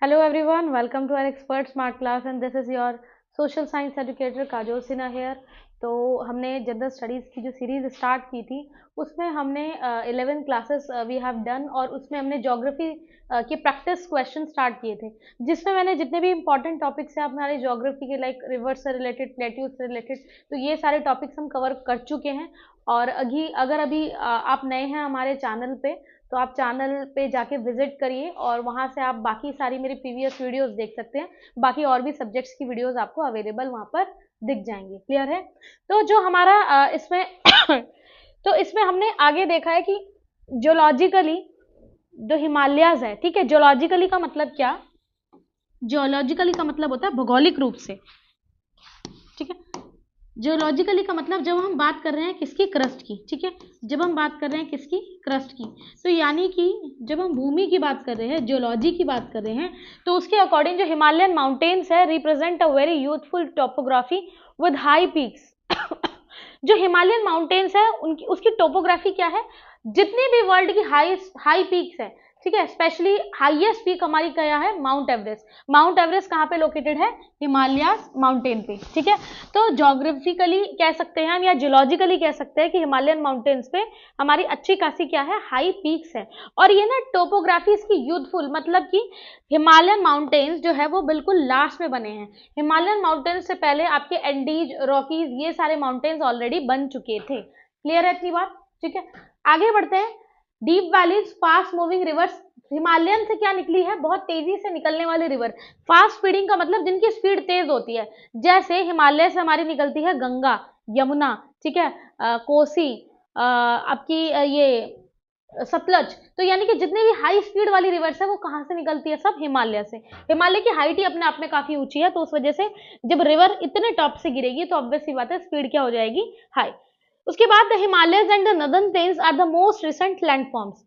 Hello everyone, welcome to our expert smart class and this is your social science educator Kajol Sinha here। तो हमने general studies की जो series start की थी उसमें हमने 11 क्लासेस वी हैव डन और उसमें हमने ज्योग्राफी के प्रैक्टिस क्वेश्चन स्टार्ट किए थे, जिसमें मैंने जितने भी इंपॉर्टेंट टॉपिक्स हैं हमारे ज्योग्राफी के लाइक रिवर से रिलेटेड, प्लेट्यूज से रिलेटेड, तो ये सारे टॉपिक्स हम कवर कर चुके हैं। और अगर अभी आप नए हैं हमारे चैनल पे तो आप चैनल पे जाके विजिट करिए और वहाँ से आप बाकी सारी मेरी प्रीवियस वीडियोस देख सकते हैं। बाकी और भी सब्जेक्ट्स की वीडियोस आपको अवेलेबल वहाँ पर दिख जाएंगी। क्लियर है? तो जो हमारा इसमें तो इसमें हमने आगे देखा है कि जियोलॉजिकली जो हिमालयाज है, ठीक है, जियोलॉजिकली का मतलब क्या? जियोलॉजिकली का मतलब होता है भौगोलिक रूप से, ठीक है। जियोलॉजिकली का मतलब जब हम बात कर रहे हैं किसकी? क्रस्ट की, ठीक है। जब हम बात कर रहे हैं किसकी? क्रस्ट की, तो यानी कि जब हम भूमि की बात कर रहे हैं, जियोलॉजी की बात कर रहे हैं, तो उसके अकॉर्डिंग जो हिमालयन माउंटेन्स है represent a very youthful topography with high peaks. जो हिमालयन माउंटेन्स है उनकी उसकी टोपोग्राफी क्या है? जितनी भी वर्ल्ड की हाई पीक्स है, ठीक है, स्पेशली हाईएस्ट पीक हमारी क्या है? Mount Everest. माउंट एवरेस्ट कहाँ पे लोकेटेड है? हिमालयाज माउंटेन पे, ठीक है। तो ज्योग्राफिकली कह सकते हैं हम या जियोलॉजिकली कह सकते हैं कि हिमालयन माउंटेन्स पे हमारी अच्छी खासी क्या है? हाई पीक्स है। और ये ना टोपोग्राफी इसकी यूथफुल, मतलब कि हिमालयन माउंटेन्स जो है वो बिल्कुल लास्ट में बने हैं। हिमालयन माउंटेन्स से पहले आपके एंडीज, रॉकीज, ये सारे माउंटेन्स ऑलरेडी बन चुके थे। क्लियर है इतनी बात? ठीक है, आगे बढ़ते हैं। Deep valleys, fast moving reverse. Himalayan से क्या निकली है? बहुत तेजी से निकलने वाली रिवर। फास्ट स्पीडिंग का मतलब जिनकी स्पीड तेज होती है, जैसे हिमालय से हमारी निकलती है गंगा, यमुना, ठीक है, कोसी, आपकी ये सतलज। तो यानी कि जितनी भी हाई स्पीड वाली रिवर्स है वो कहाँ से निकलती है? सब हिमालय से। हिमालय की हाइट ही अपने आप में काफी ऊंची है, तो उस वजह से जब रिवर इतने टॉप से गिरेगी तो ऑब्वियस सी बात है स्पीड क्या हो जाएगी? हाई। उसके बाद the Himalayas and the northern plains are the most recent landforms.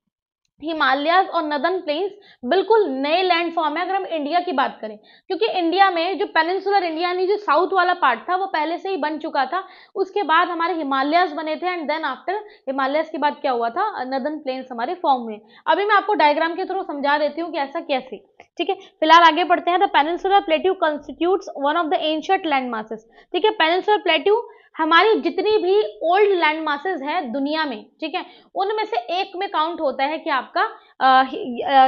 Himalayas और नदर्न प्लेन्स बिल्कुल नए लैंडफॉर्म है अगर हम इंडिया की बात करें, क्योंकि इंडिया में जो पेनिनसुलर इंडिया यानी जो साउथ वाला पार्ट था वो पहले से ही बन चुका था। उसके बाद हमारे हिमालयाज बने थे एंड देन आफ्टर हिमालयाज के बाद क्या हुआ था? नदर्न प्लेन्स हमारे फॉर्म हुए। अभी मैं आपको डायग्राम के थ्रू समझा देती हूँ कि ऐसा कैसे, ठीक है। फिलहाल आगे बढ़ते हैं। The peninsular plateau constitutes one of the ancient land masses, ठीक है। पेनिनसुलर प्लेट्यू हमारी जितनी भी ओल्ड लैंड मासेस है दुनिया में, ठीक है, उनमें से एक में काउंट होता है कि आपका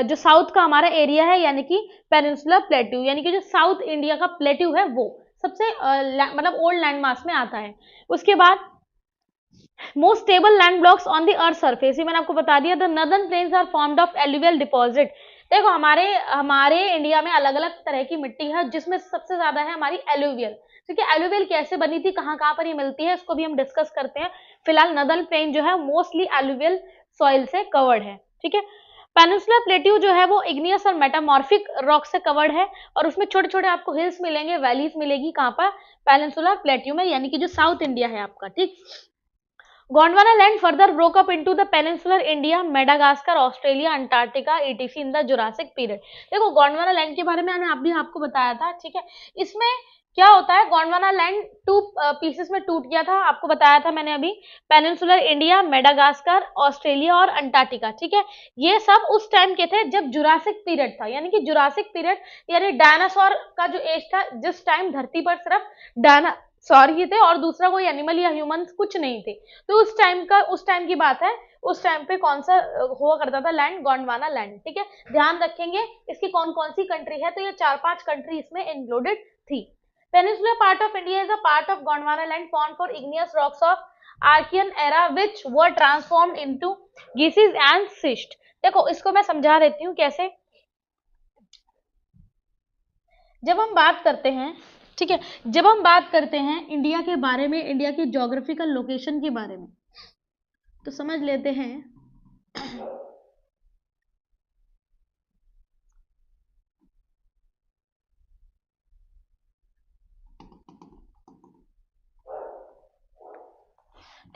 जो साउथ का हमारा एरिया है यानी कि पेनिनसुलर प्लेट्यू, यानी कि जो साउथ इंडिया का प्लेट्यू है वो सबसे मतलब ओल्ड लैंड मास में आता है। उसके बाद most stable land blocks on the earth surface, ये मैंने आपको बता दिया। The northern plains are formed of alluvial deposit. देखो हमारे इंडिया में अलग अलग तरह की मिट्टी है, जिसमें सबसे ज्यादा है हमारी एलुवियल, ठीक है। एलुवियल कैसे बनी थी, कहाँ कहाँ पर ये मिलती है, इसको भी हम डिस्कस करते हैं। फिलहाल नदर्न प्लेन जो है मोस्टली एलुवियल सॉइल से कवर्ड है, ठीक है। पेनिनसुलर प्लेट्यू जो है वो इग्नियस और मेटामॉर्फिक रॉक से कवर्ड है और उसमें छोटे छोटे आपको हिल्स मिलेंगे, वैलीज मिलेगी। कहाँ पर? पेनिनसुलर प्लेट्यू में, यानी कि जो साउथ इंडिया है आपका, ठीक। Gondwana land further broke up into the peninsular India, Madagascar, Australia, Antarctica etc in the Jurassic period. देखो गोंडवाना लैंड के बारे में मैंने अभी आपको बताया था, ठीक है। इसमें क्या होता है? गोंडवाना लैंड टू पीसेस में टूट गया था, आपको बताया था मैंने अभी। पेनिनसुलर इंडिया, मेडागास्कर, ऑस्ट्रेलिया और अंटार्कटिका, ठीक है, ये सब उस टाइम के थे जब जुरासिक पीरियड था, यानी कि जुरासिक पीरियड यानी डायनासोर का जो एज था, जिस टाइम धरती पर सिर्फ डायनासोर ही थे और दूसरा कोई एनिमल या ह्यूमंस कुछ नहीं थे। तो उस टाइम की बात है। उस टाइम पे कौन सा हुआ करता था लैंड? गोंडवाना लैंड, ठीक है। ध्यान रखेंगे इसकी कौन कौन सी कंट्री है, तो ये 4-5 कंट्री इसमें इंक्लूडेड थी। Peninsular part of India is a part of Gondwana land formed for igneous rocks of Archean era which were transformed into geysers and schist। देखो इसको मैं समझा देती हूँ कैसे। जब हम बात करते हैं, ठीक है, जब हम बात करते हैं इंडिया के बारे में, इंडिया की ज्योग्राफिकल लोकेशन के बारे में, तो समझ लेते हैं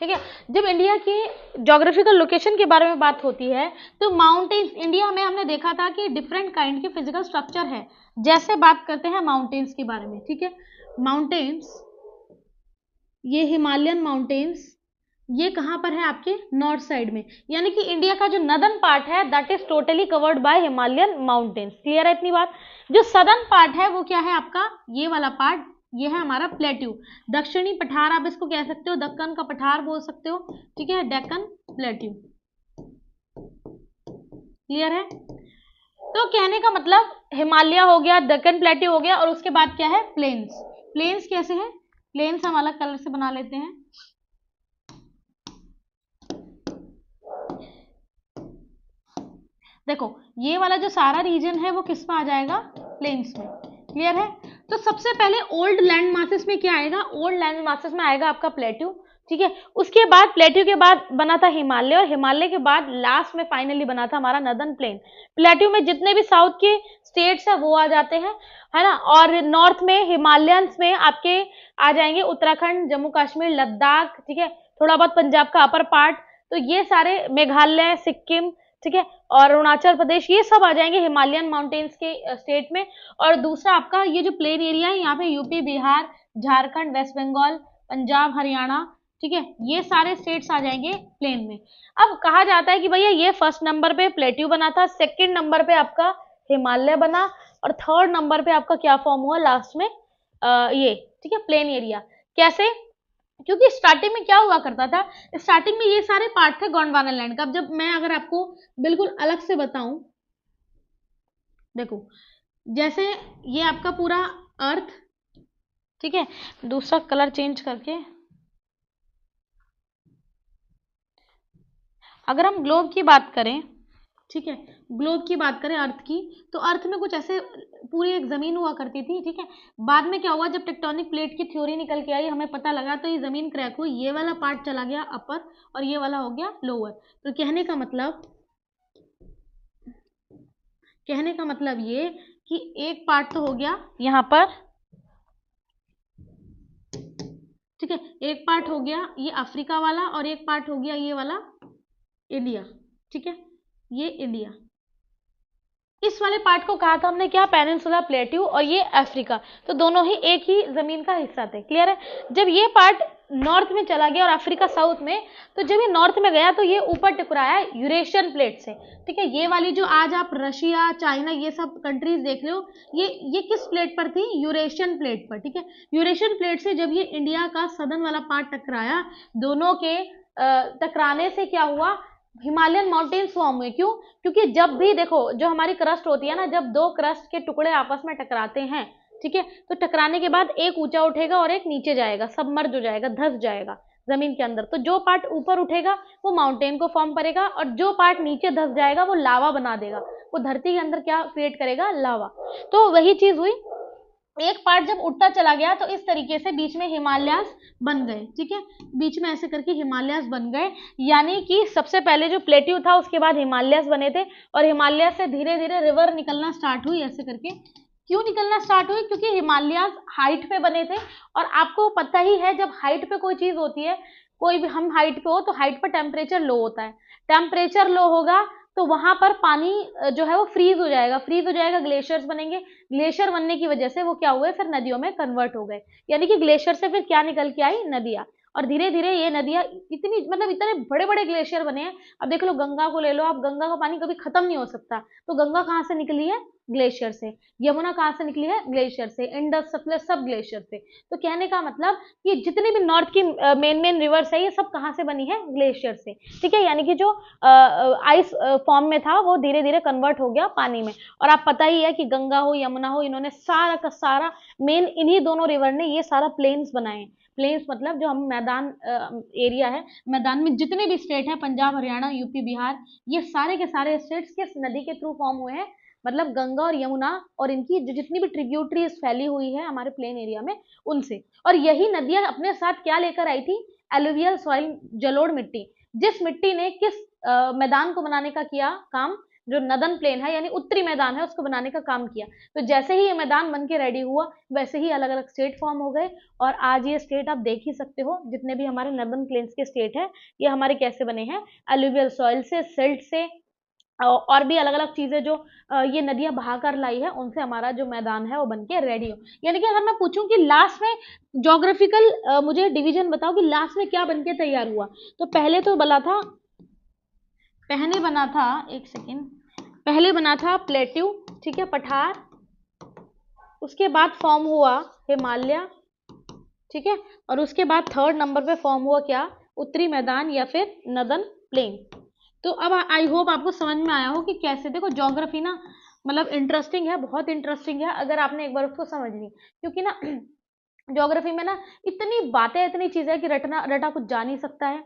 ठीक है। जब इंडिया की ज्योग्राफिकल लोकेशन के बारे में बात होती है तो माउंटेन्स, इंडिया में हमने देखा था कि डिफरेंट काइंड के फिजिकल स्ट्रक्चर है। जैसे बात करते हैं माउंटेन्स के बारे में, ठीक है। माउंटेन्स, ये हिमालयन माउंटेन्स, ये कहाँ पर है? आपके नॉर्थ साइड में, यानी कि इंडिया का जो नदर्न पार्ट है that is totally covered by Himalayan mountains. Clear है इतनी बात? जो सदर्न पार्ट है वो क्या है आपका, ये वाला पार्ट, ये है हमारा प्लेट्यू। दक्षिणी पठार आप इसको कह सकते हो, दक्कन का पठार बोल सकते हो, ठीक है, डेक्कन प्लेट्यू। क्लियर है? तो कहने का मतलब हिमालय हो गया, दक्कन प्लेट्यू हो गया, और उसके बाद क्या है, प्लेन्स। प्लेन्स कैसे है, प्लेन्स हम अलग कलर से बना लेते हैं। देखो ये वाला जो सारा रीजन है वो किस में आ जाएगा, प्लेन्स में। क्लियर है? तो सबसे पहले ओल्ड लैंड मासेस में क्या आएगा, ओल्ड लैंड मासेस में आएगा आपका प्लेट्यू, ठीक है। उसके बाद प्लेट्यू के बाद बना था हिमालय, और हिमालय के बाद लास्ट में फाइनली बना था हमारा नदर्न प्लेन। प्लेट्यू में जितने भी साउथ के स्टेट्स है वो आ जाते हैं, है ना, और नॉर्थ में हिमालयंस में आपके आ जाएंगे उत्तराखंड, जम्मू कश्मीर, लद्दाख, ठीक है, थोड़ा बहुत पंजाब का अपर पार्ट, तो ये सारे, मेघालय, सिक्किम, ठीक है, और अरुणाचल प्रदेश, ये सब आ जाएंगे हिमालयन माउंटेन्स के स्टेट में। और दूसरा आपका ये जो प्लेन एरिया है, यहाँ पे यूपी, बिहार, झारखंड, वेस्ट बंगाल, पंजाब, हरियाणा, ठीक है, ये सारे स्टेट्स आ जाएंगे प्लेन में। अब कहा जाता है कि भैया ये फर्स्ट नंबर पे प्लेट्यू बना था, सेकंड नंबर पे आपका हिमालय बना, और थर्ड नंबर पे आपका क्या फॉर्म हुआ लास्ट में, ये, ठीक है, प्लेन एरिया। कैसे? क्योंकि स्टार्टिंग में क्या हुआ करता था, स्टार्टिंग में ये सारे पार्ट थे गोंडवाना लैंड का। अब जब मैं अगर आपको बिल्कुल अलग से बताऊं, देखो जैसे ये आपका पूरा अर्थ, ठीक है, दूसरा कलर चेंज करके, अगर हम ग्लोब की बात करें, ठीक है, ग्लोब की बात करें अर्थ की, तो अर्थ में कुछ ऐसे पूरी एक जमीन हुआ करती थी, ठीक है। बाद में क्या हुआ, जब टेक्टोनिक प्लेट की थ्योरी निकल के आई, हमें पता लगा, तो ये जमीन क्रैक हुई, ये वाला पार्ट चला गया अपर और ये वाला हो गया लोअर। तो कहने का मतलब ये कि एक पार्ट तो हो गया यहाँ पर, ठीक है, एक पार्ट हो गया ये अफ्रीका वाला, और एक पार्ट हो गया ये वाला इंडिया, ठीक है, ये इंडिया। इस वाले पार्ट को कहा था हमने क्या, पेनिनसुला प्लेट्यू, और ये अफ्रीका, तो दोनों ही एक ही जमीन का हिस्सा थे। क्लियर है? जब ये पार्ट नॉर्थ में चला गया और अफ्रीका साउथ में, तो जब ये नॉर्थ में गया तो ये ऊपर टकराया यूरेशियन प्लेट से, ठीक है। ये वाली जो आज आप रशिया, चाइना, ये सब कंट्रीज देख रहे हो, ये किस प्लेट पर थी, यूरेशियन प्लेट पर, ठीक है। यूरेशियन प्लेट से जब ये इंडिया का सदर्न वाला पार्ट टकराया, दोनों के टकराने से क्या हुआ, हिमालयन माउंटेन्स फॉर्म हुए। क्यों? क्योंकि जब भी देखो जो हमारी क्रस्ट होती है ना, जब दो क्रस्ट के टुकड़े आपस में टकराते हैं, ठीक है, तो टकराने के बाद एक ऊंचा उठेगा और एक नीचे जाएगा, सबमर्ज हो जाएगा, धंस जाएगा जमीन के अंदर। तो जो पार्ट ऊपर उठेगा वो माउंटेन को फॉर्म करेगा, और जो पार्ट नीचे धंस जाएगा वो लावा बना देगा, वो धरती के अंदर क्या क्रिएट करेगा, लावा। तो वही चीज हुई, एक पार्ट जब उठता चला गया तो इस तरीके से बीच में हिमालयास बन गए, ठीक है, बीच में ऐसे करके हिमालयास बन गए। यानी कि सबसे पहले जो प्लेट्यू था उसके बाद हिमालयास बने थे, और हिमालय से धीरे धीरे रिवर निकलना स्टार्ट हुई ऐसे करके। क्यों निकलना स्टार्ट हुई? क्योंकि हिमालयास हाइट पे बने थे, और आपको पता ही है जब हाइट पे कोई चीज होती है, कोई भी हम हाइट पे हो तो हाइट पर टेम्परेचर लो होता है, टेम्परेचर लो होगा तो वहां पर पानी जो है वो फ्रीज हो जाएगा, ग्लेशियर्स बनेंगे, ग्लेशियर बनने की वजह से वो क्या हुए, फिर नदियों में कन्वर्ट हो गए। यानी कि ग्लेशियर से फिर क्या निकल के आई, नदियां, और धीरे धीरे ये नदियां इतनी, मतलब इतने बड़े बड़े ग्लेशियर बने हैं। अब देख लो गंगा को ले लो आप, गंगा का पानी कभी खत्म नहीं हो सकता, तो गंगा कहाँ से निकली है, ग्लेशियर से। यमुना कहाँ से निकली है, ग्लेशियर से। इंडस, सतलज, सब ग्लेशियर से। तो कहने का मतलब कि जितनी भी नॉर्थ की मेन रिवर्स है, ये सब कहाँ से बनी है, ग्लेशियर से, ठीक है। यानी कि जो आइस फॉर्म में था वो धीरे धीरे कन्वर्ट हो गया पानी में। और आप पता ही है कि गंगा हो, यमुना हो, इन्होंने सारा का सारा मेन इन्हीं दोनों रिवर ने ये सारा प्लेन्स बनाए। प्लेन्स मतलब जो हम मैदान एरिया है, मैदान में जितने भी स्टेट है, पंजाब, हरियाणा, यूपी, बिहार, ये सारे के सारे स्टेट्स किस नदी के थ्रू फॉर्म हुए हैं, मतलब गंगा और यमुना और इनकी जो जितनी भी ट्रिब्यूटरीज फैली हुई है हमारे प्लेन एरिया में, उनसे। और यही नदियां अपने साथ क्या लेकर आई थी, एलुवियल सॉइल, जलोढ़ मिट्टी, जिस मिट्टी ने किस मैदान को बनाने का किया काम, जो नदन प्लेन है यानी उत्तरी मैदान है उसको बनाने का काम किया। तो जैसे ही ये मैदान बन के रेडी हुआ, वैसे ही अलग अलग स्टेट फॉर्म हो गए, और आज ये स्टेट आप देख ही सकते हो, जितने भी हमारे नदन प्लेन्स के स्टेट है, ये हमारे कैसे बने हैं, एलुवियल सॉइल से, सिल्ट से, और भी अलग अलग चीजें जो ये नदियां बहा कर लाई है, उनसे हमारा जो मैदान है वो बन के रेडी हो। यानी कि अगर मैं पूछूं कि लास्ट में ज्योग्राफिकल मुझे डिवीजन बताओ कि लास्ट में क्या बन के तैयार हुआ, तो पहले तो बना था एक सेकेंड, पहले बना था प्लेट्यू, ठीक है, पठार, उसके बाद फॉर्म हुआ हिमालय, ठीक है, और उसके बाद थर्ड नंबर पे फॉर्म हुआ क्या, उत्तरी मैदान या फिर नदन प्लेन। तो अब आई होप आपको समझ में आया हो कि कैसे, देखो ज्योग्राफी ना मतलब इंटरेस्टिंग है, बहुत इंटरेस्टिंग है अगर आपने एक बार उसको समझ ली, क्योंकि ना ज्योग्राफी में ना इतनी बातें, इतनी चीजें कि रटना रटा कुछ जा नहीं सकता है।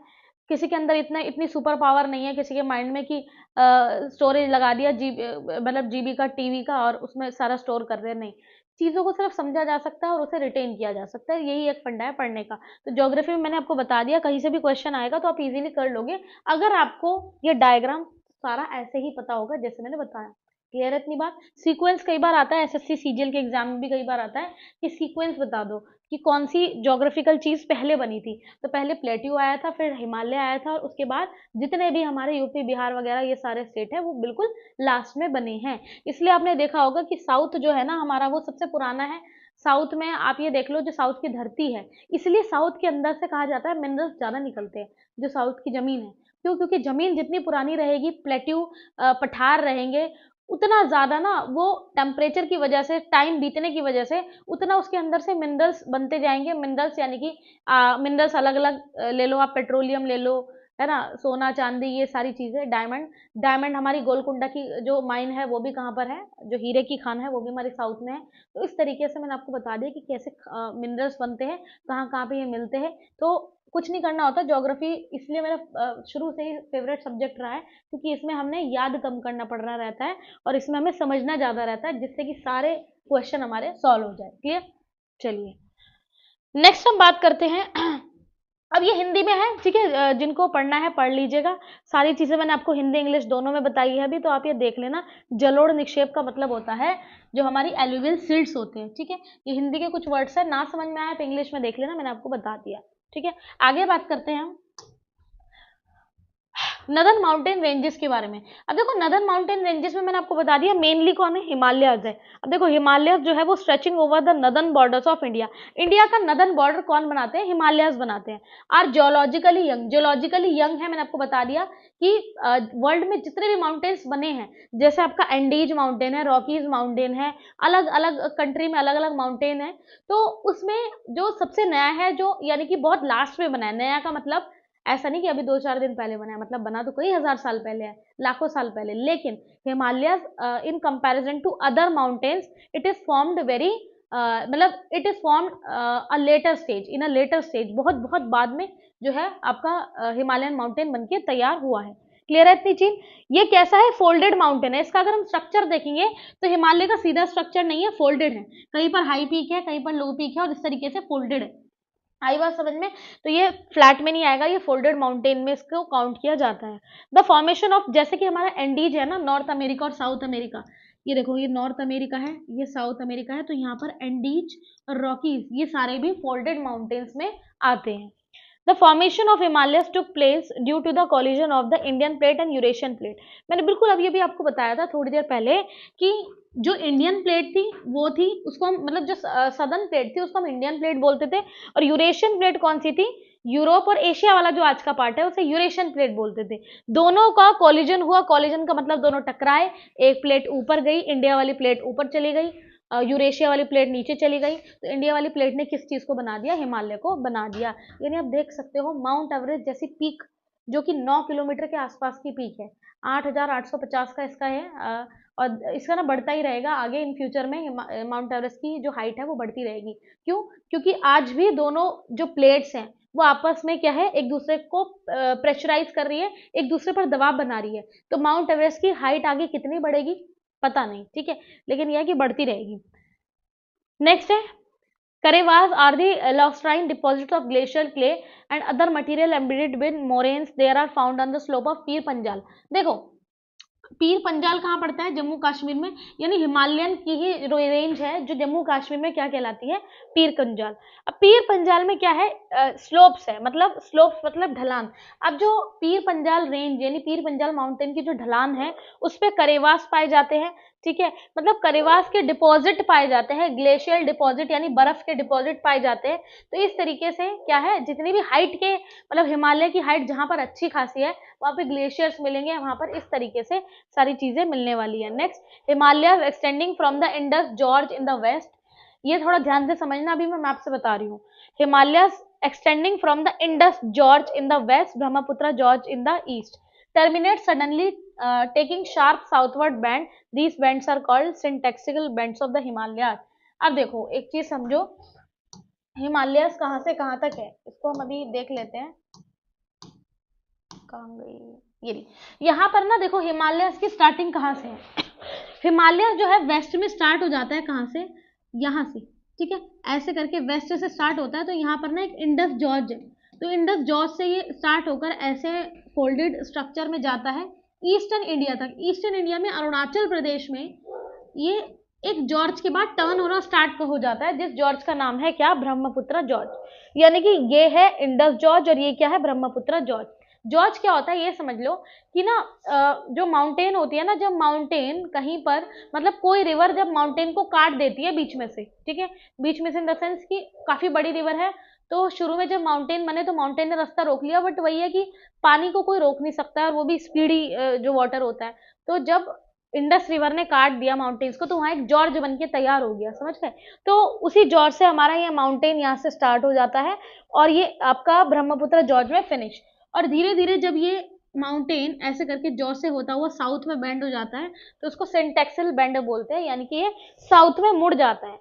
किसी के अंदर इतनी सुपर पावर नहीं है किसी के माइंड में कि स्टोरेज लगा दिया मतलब जीबी का, टीवी का, और उसमें सारा स्टोर कर रहे हैं, नहीं। चीज़ों को सिर्फ समझा जा सकता है और उसे रिटेन किया जा सकता है, यही एक फंडा है पढ़ने का। तो ज्योग्राफी में मैंने आपको बता दिया, कहीं से भी क्वेश्चन आएगा तो आप इजीली कर लोगे अगर आपको ये डायग्राम सारा ऐसे ही पता होगा जैसे मैंने बताया। क्लियर है इतनी बात। सीक्वेंस कई बार आता है, एसएससी सीजीएल के एग्जाम में भी कई बार आता है कि सीक्वेंस बता दो कि कौन सी ज्योग्राफिकल चीज पहले बनी थी। तो पहले प्लेट्यू आया था, फिर हिमालय आया था, और उसके बाद जितने भी हमारे यूपी बिहार वगैरह ये सारे स्टेट है वो बिल्कुल लास्ट में बने हैं। इसलिए आपने देखा होगा कि साउथ जो है ना हमारा वो सबसे पुराना है। साउथ में आप ये देख लो, जो साउथ की धरती है, इसलिए साउथ के अंदर से कहा जाता है मिनरल्स ज्यादा निकलते हैं, जो साउथ की जमीन है। क्यों? क्योंकि जमीन जितनी पुरानी रहेगी, प्लेट्यू पठार रहेंगे, उतना ज्यादा ना वो टेम्परेचर की वजह से, टाइम बीतने की वजह से उतना उसके अंदर से मिनरल्स बनते जाएंगे। मिनरल्स यानी कि मिनरल्स अलग अलग ले लो आप, पेट्रोलियम ले लो, है ना, सोना चांदी, ये सारी चीजें, डायमंड। डायमंड हमारी गोलकुंडा की जो माइन है वो भी कहाँ पर है, जो हीरे की खान है वो भी हमारे साउथ में है। तो इस तरीके से मैंने आपको बता दिया कि कैसे मिनरल्स बनते हैं, कहाँ कहाँ पे ये मिलते हैं। तो कुछ नहीं करना होता ज्योग्राफी, इसलिए मेरा शुरू से ही फेवरेट सब्जेक्ट रहा है, क्योंकि इसमें हमने याद कम करना पड़ रहा रहता है और इसमें हमें समझना ज्यादा रहता है, जिससे कि सारे क्वेश्चन हमारे सॉल्व हो जाए। क्लियर? चलिए नेक्स्ट हम बात करते हैं अब ये हिंदी में है, ठीक है, जिनको पढ़ना है पढ़ लीजिएगा। सारी चीजें मैंने आपको हिंदी इंग्लिश दोनों में बताई है अभी, तो आप ये देख लेना। जलोढ़ निक्षेप का मतलब होता है जो हमारी एलुवियल सीड्स होते हैं, ठीक है। ये हिंदी के कुछ वर्ड्स है, ना समझ में आया तो इंग्लिश में देख लेना, मैंने आपको बता दिया, ठीक है। आगे बात करते हैं हम नदन माउंटेन रेंजेस के बारे में। अब देखो नदन माउंटेन रेंजेस में मैंने आपको बता दिया मेनली कौन है, हिमालयस है। अब देखो हिमालयस जो है वो stretching over the northern borders of India. India का नदन बॉर्डर कौन बनाते हैं? हिमालयस बनाते हैं। Are geologically young, geologically young है, मैंने आपको बता दिया कि वर्ल्ड में जितने भी माउंटेन्स बने हैं, जैसे आपका एंडीज माउंटेन है, रॉकीज माउंटेन है, अलग अलग कंट्री में अलग अलग माउंटेन है, तो उसमें जो सबसे नया है, जो यानी कि बहुत लास्ट में बना है, नया का मतलब ऐसा नहीं कि अभी 2-4 दिन पहले बना है, मतलब बना तो कई हजार साल पहले है, लाखों साल पहले। लेकिन Himalayas in comparison to other mountains it is formed very मतलब it is formed a later stage, in a later stage, बहुत बहुत बाद में जो है आपका हिमालयन माउंटेन बनके तैयार हुआ है। क्लियर है इतनी चीज? ये कैसा है? फोल्डेड माउंटेन है। इसका अगर हम स्ट्रक्चर देखेंगे तो हिमालय का सीधा स्ट्रक्चर नहीं है, फोल्डेड है। कहीं पर हाई पीक है, कहीं पर लो पीक है, और इस तरीके से फोल्डेड है। आई बात समझ में? तो ये फ्लैट में नहीं आएगा, ये फोल्डेड माउंटेन में इसको काउंट किया जाता है। द फॉर्मेशन ऑफ, जैसे कि हमारा एंडीज है ना, नॉर्थ अमेरिका और साउथ अमेरिका, ये देखो ये नॉर्थ अमेरिका है, ये साउथ अमेरिका है, तो यहाँ पर एंडीज और रॉकीज ये सारे भी फोल्डेड माउंटेन्स में आते हैं। The formation of Himalayas took place due to the collision of the Indian plate and Eurasian plate। मैंने बिल्कुल अब ये भी आपको बताया था थोड़ी देर पहले कि जो इंडियन प्लेट थी वो थी, उसको हम मतलब जो सदर्न प्लेट थी उसको हम इंडियन प्लेट बोलते थे, और यूरेशियन प्लेट कौन सी थी? यूरोप और एशिया वाला जो आज का पार्ट है उसे यूरेशियन प्लेट बोलते थे। दोनों का कॉलिजन हुआ, कॉलिजन का मतलब दोनों टकराए, एक प्लेट ऊपर गई, इंडिया वाली प्लेट ऊपर चली गई, यूरेशिया वाली प्लेट नीचे चली गई, तो इंडिया वाली प्लेट ने किस चीज को बना दिया? हिमालय को बना दिया। यानी आप देख सकते हो माउंट एवरेस्ट जैसी पीक, जो कि 9 किलोमीटर के आसपास की पीक है, 8,850 का इसका है, और इसका ना बढ़ता ही रहेगा आगे इन फ्यूचर में। माउंट एवरेस्ट की जो हाइट है वो बढ़ती रहेगी। क्यों? क्योंकि आज भी दोनों जो प्लेट्स हैं वो आपस में क्या है, एक दूसरे को प्रेशराइज कर रही है, एक दूसरे पर दबाव बना रही है। तो माउंट एवरेस्ट की हाइट आगे कितनी बढ़ेगी पता नहीं, ठीक है, लेकिन यह है कि बढ़ती रहेगी। नेक्स्ट है Karewas are the lacustrine deposit of glacier clay and other material embedded with moraines, there are found on the slope of Pir Panjal. देखो पीर पंजाल कहाँ पड़ता है? जम्मू कश्मीर में, यानी हिमालयन की ही रेंज है जो जम्मू कश्मीर में क्या कहलाती है? पीर पंजाल। अब पीर पंजाल में क्या है? स्लोप्स है, मतलब स्लोप्स मतलब ढलान। अब जो पीर पंजाल रेंज यानी पीर पंजाल माउंटेन की जो ढलान है उस पे करेवास पाए जाते हैं, ठीक है, मतलब करेवास के डिपॉजिट पाए जाते हैं, ग्लेशियल डिपॉजिट यानी बर्फ के डिपॉजिट पाए जाते हैं। तो इस तरीके से क्या है, जितनी भी हाइट के मतलब हिमालय की हाइट जहां पर अच्छी खासी है वहां पे ग्लेशियर्स मिलेंगे, वहां पर इस तरीके से सारी चीजें मिलने वाली है। Next, Himalaya extending from the Indus gorge in the west, ये थोड़ा ध्यान से समझना, अभी मैं मैप से बता रही हूँ। Himalayas extending from the Indus Gorge in the west, Brahmaputra Gorge in the east, terminate suddenly, taking sharp southward bend. These bends are called syntaxical bends of the Himalayas. अब देखो एक चीज समझो, हिमालयस कहाँ से कहाँ तक है, इसको हम अभी देख लेते हैं। कहाँ गई ये, यहाँ पर ना देखो हिमालयस की स्टार्टिंग कहाँ से है। हिमालय जो है वेस्ट में स्टार्ट हो जाता है, कहाँ से, यहाँ से, ठीक है, ऐसे करके वेस्ट से स्टार्ट होता है। तो यहाँ पर ना एक इंडस जॉर्ज है, तो इंडस जॉर्ज से ये स्टार्ट होकर ऐसे फोल्डेड स्ट्रक्चर में जाता है ईस्टर्न इंडिया तक। ईस्टर्न इंडिया में अरुणाचल प्रदेश में ये एक जॉर्ज के बाद टर्न होना स्टार्ट हो जाता है, जिस जॉर्ज का नाम है क्या, ब्रह्मपुत्र जॉर्ज। यानी कि ये है इंडस जॉर्ज और ये क्या है, ब्रह्मपुत्र जॉर्ज। जॉर्ज क्या होता है ये समझ लो कि ना जो माउंटेन होती है ना, जब माउंटेन कहीं पर मतलब कोई रिवर जब माउंटेन को काट देती है बीच में से, ठीक है, बीच में से इन द सेंस कि काफी बड़ी रिवर है, तो शुरू में जब माउंटेन बने तो माउंटेन ने रास्ता रोक लिया, बट वही है कि पानी को कोई रोक नहीं सकता है, और वो भी स्पीडी जो वाटर होता है। तो जब इंडस रिवर ने काट दिया माउंटेन्स को, तो वहां एक जॉर्ज बन के तैयार हो गया, समझ गए। तो उसी जॉर्ज से हमारा ये माउंटेन यहाँ से स्टार्ट हो जाता है और ये आपका ब्रह्मपुत्र जॉर्ज में फिनिश। और धीरे धीरे जब ये माउंटेन ऐसे करके जॉर्ज से होता हुआ साउथ में बेंड हो जाता है, तो उसको सिंटेक्सल बेंड बोलते हैं, यानी कि ये साउथ में मुड़ जाता है।